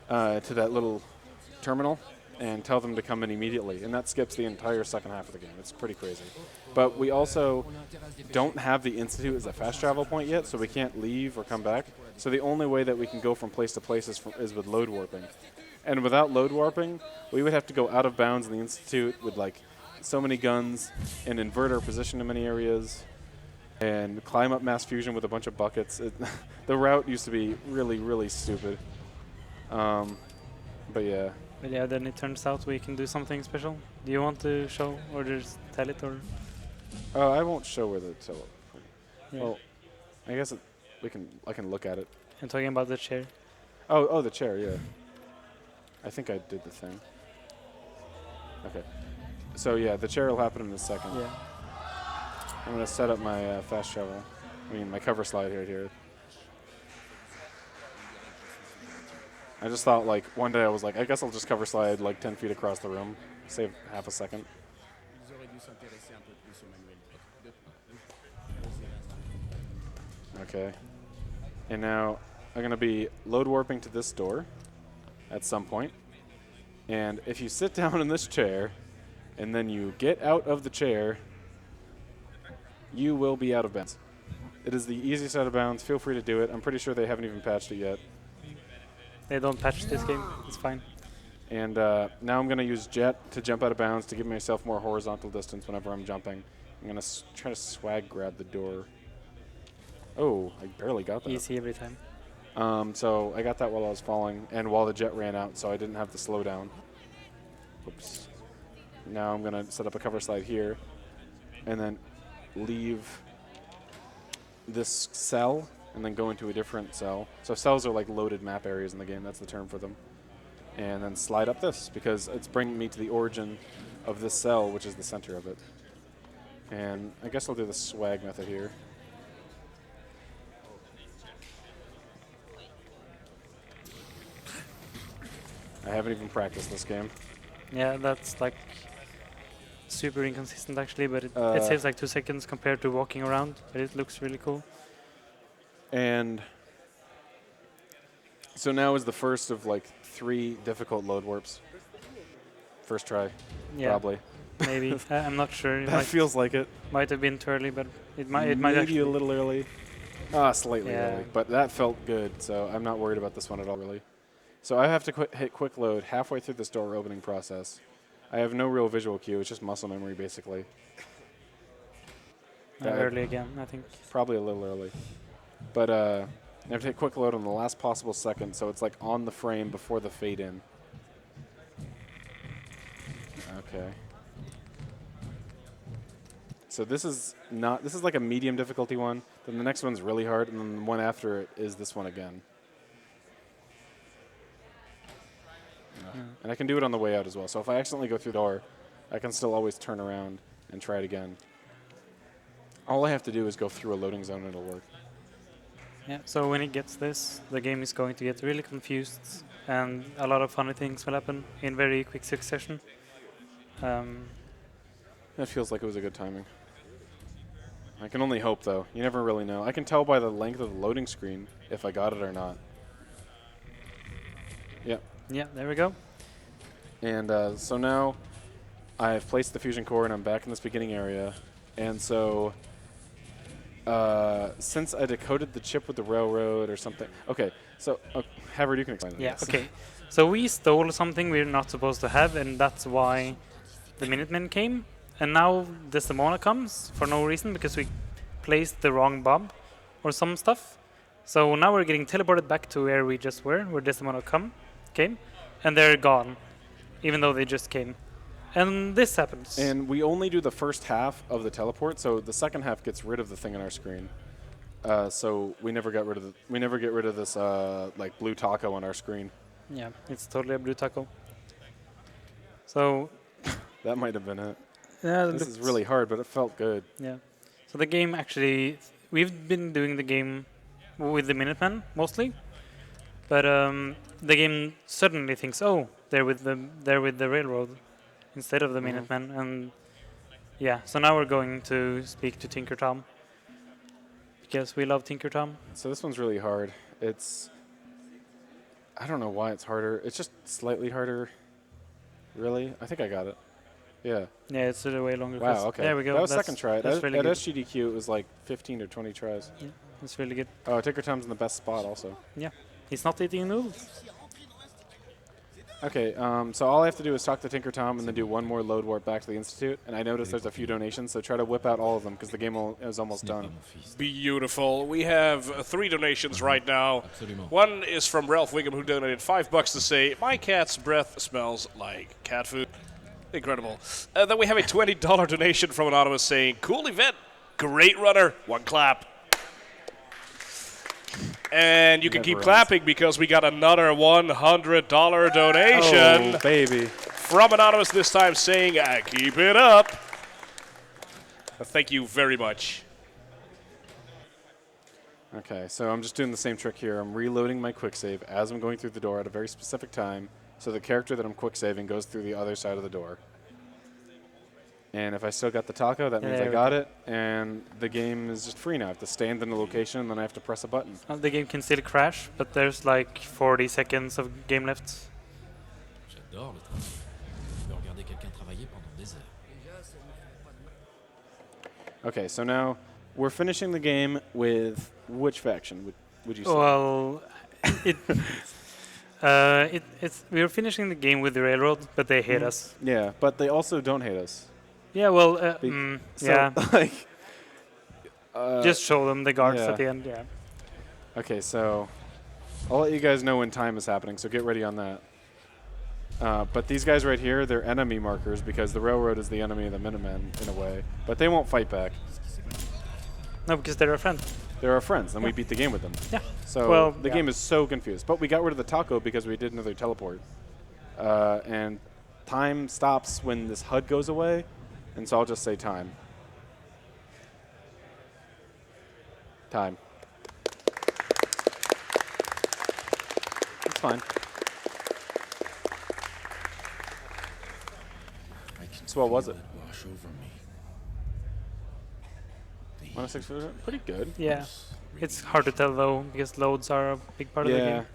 to that little terminal and tell them to come in immediately, and that skips the entire second half of the game. It's pretty crazy. But we also don't have the Institute as a fast travel point yet, so we can't leave or come back. So the only way that we can go from place to place is with load warping. And without load warping, we would have to go out of bounds in the Institute with like so many guns and invert our position in many areas and climb up mass fusion with a bunch of buckets. The route used to be really, really stupid. But yeah. But yeah, then it turns out we can do something special. Do you want to show or just tell it or? Oh, I won't show where the Yeah. Well, I guess I can look at it. I'm talking about the chair. Oh, the chair, yeah. I think I did the thing. Okay. So yeah, the chair will happen in a second. Yeah. I'm gonna set up my fast travel. My cover slide here. I just thought like one day I was like, I guess I'll just cover slide like 10 feet across the room, save half a second. Okay. And now I'm gonna be load warping to this door at some point. And if you sit down in this chair and then you get out of the chair, you will be out of bounds. It is the easiest out of bounds. Feel free to do it. I'm pretty sure they haven't even patched it yet. They don't patch this game. It's fine. And now I'm going to use jet to jump out of bounds to give myself more horizontal distance whenever I'm jumping. I'm going to try to swag grab the door. Oh, I barely got that. Easy every time. So I got that while I was falling and while the jet ran out, so I didn't have to slow down. Oops. Now I'm going to set up a cover slide here and then leave this cell and then go into a different cell. So cells are like loaded map areas in the game. That's the term for them. And then slide up this because it's bringing me to the origin of this cell, which is the center of it. And I guess I'll do the swag method here. I haven't even practiced this game. Yeah, that's like super inconsistent actually, but it saves like 2 seconds compared to walking around, but it looks really cool. And so now is the first of like 3 difficult load warps. First try, Yeah, probably. maybe. I'm not sure. It That feels like it. might have been too early, but it might Maybe actually. a little early. Slightly Yeah. early. But that felt good, so I'm not worried about this one at all, really. So I have to hit quick load halfway through this door opening process. I have no real visual cue. It's just muscle memory, basically. Early again, I think. Probably a little early. But I have to hit quick load on the last possible second, so it's like on the frame before the fade in. Okay. So this is like a medium difficulty one. Then the next one's really hard, and then the one after it is this one again. And I can do it on the way out as well. So if I accidentally go through the door, I can still always turn around and try it again. All I have to do is go through a loading zone and it'll work. Yeah, so when it gets this, the game is going to get really confused, and a lot of funny things will happen in very quick succession. That feels like it was a good timing. I can only hope, though. You never really know. I can tell by the length of the loading screen if I got it or not. Yep. Yeah, there we go. And so now I've placed the fusion core and I'm back in this beginning area. And so since I decoded the chip with the railroad or something. Okay, so Havard, you can explain that. Yeah, okay. So we stole something we're not supposed to have, and that's why the Minutemen came. And now Desdemona comes for no reason because we placed the wrong bomb or some stuff. So now we're getting teleported back to where we just were, where Desdemona came, and they're gone, even though they just came. And this happens. And we only do the first half of the teleport, so the second half gets rid of the thing on our screen. So we never get rid of this like blue taco on our screen. Yeah, it's totally a blue taco. So That might have been it. yeah, This is really hard, but it felt good. Yeah. So the game actually, we've been doing the game with the Minutemen mostly, but the game suddenly thinks, oh, they're with the railroad instead of the Minutemen, and yeah. So now we're going to speak to Tinker Tom because we love Tinker Tom. So this one's really hard. I don't know why it's harder. It's just slightly harder. Really? I think I got it. Yeah. Yeah, it's a way longer. Wow, okay. There we go. That was That's- second try. That's At, really at good. SGDQ, it was like 15 or 20 tries. Yeah, that's really good. Oh, Tinker Tom's in the best spot also. Yeah, he's not eating noodles. Okay, so all I have to do is talk to Tinker Tom and then do one more load warp back to the Institute. And I noticed there's a few donations, so try to whip out all of them because the game is almost Ce n'est pas done. mon fils. Beautiful. We have 3 donations right now. Absolument. One is from Ralph Wiggum, who donated $5 to say, "My cat's breath smells like cat food." Incredible. Then we have a $20 donation from Anonymous saying, "Cool event, great runner, 1 clap." And you can Never keep ends. clapping because we got another $100 donation Oh, baby. from Anonymous this time saying, "Keep it up." Thank you very much. Okay, so I'm just doing the same trick here. I'm reloading my quick save as I'm going through the door at a very specific time, so the character that I'm quick saving goes through the other side of the door. And if I still got the taco, that means There I we got it, and the game is just free now. I have to stand in the location, and then I have to press a button. The game can still crash, but there's like 40 seconds of game left. J'adore le travail. Je peux regarder quelqu'un travailler pendant des heures. Okay, so now we're finishing the game with which faction would you say? Well, it's we're finishing the game with the railroad, but they hate us. Yeah, but they also don't hate us. Yeah, well, So, yeah. like, Just show them the guards yeah. at the end. Yeah. okay, so I'll let you guys know when time is happening, so get ready on that. But these guys right here, they're enemy markers because the railroad is the enemy of the Minutemen in a way. But they won't fight back. No, because they're a friend. They're our friends, and we beat the game with them. Yeah. So Well, the yeah. game is so confused. But we got rid of the taco because we did another teleport. And time stops when this HUD goes away, and so I'll just say time. Time. It's fine. So what was it? Wash over me. -6%? Pretty good. Yeah. It's hard to tell though because loads are a big part of the Yeah. game.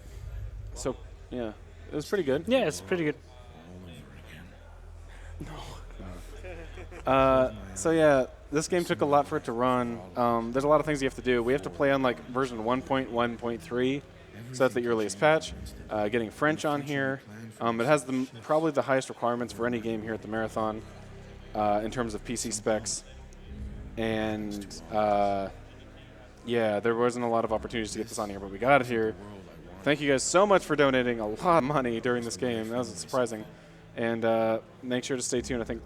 So, yeah. It was pretty good. Yeah, it's pretty good. So yeah, this game took a lot for it to run. There's a lot of things you have to do. We have to play on like version 1.1.3, so that's the earliest patch. Getting French on here. It has probably the highest requirements for any game here at the Marathon in terms of PC specs. And yeah, there wasn't a lot of opportunities to get this on here, but we got it here. Thank you guys so much for donating a lot of money during this game. That was surprising. And make sure to stay tuned. I think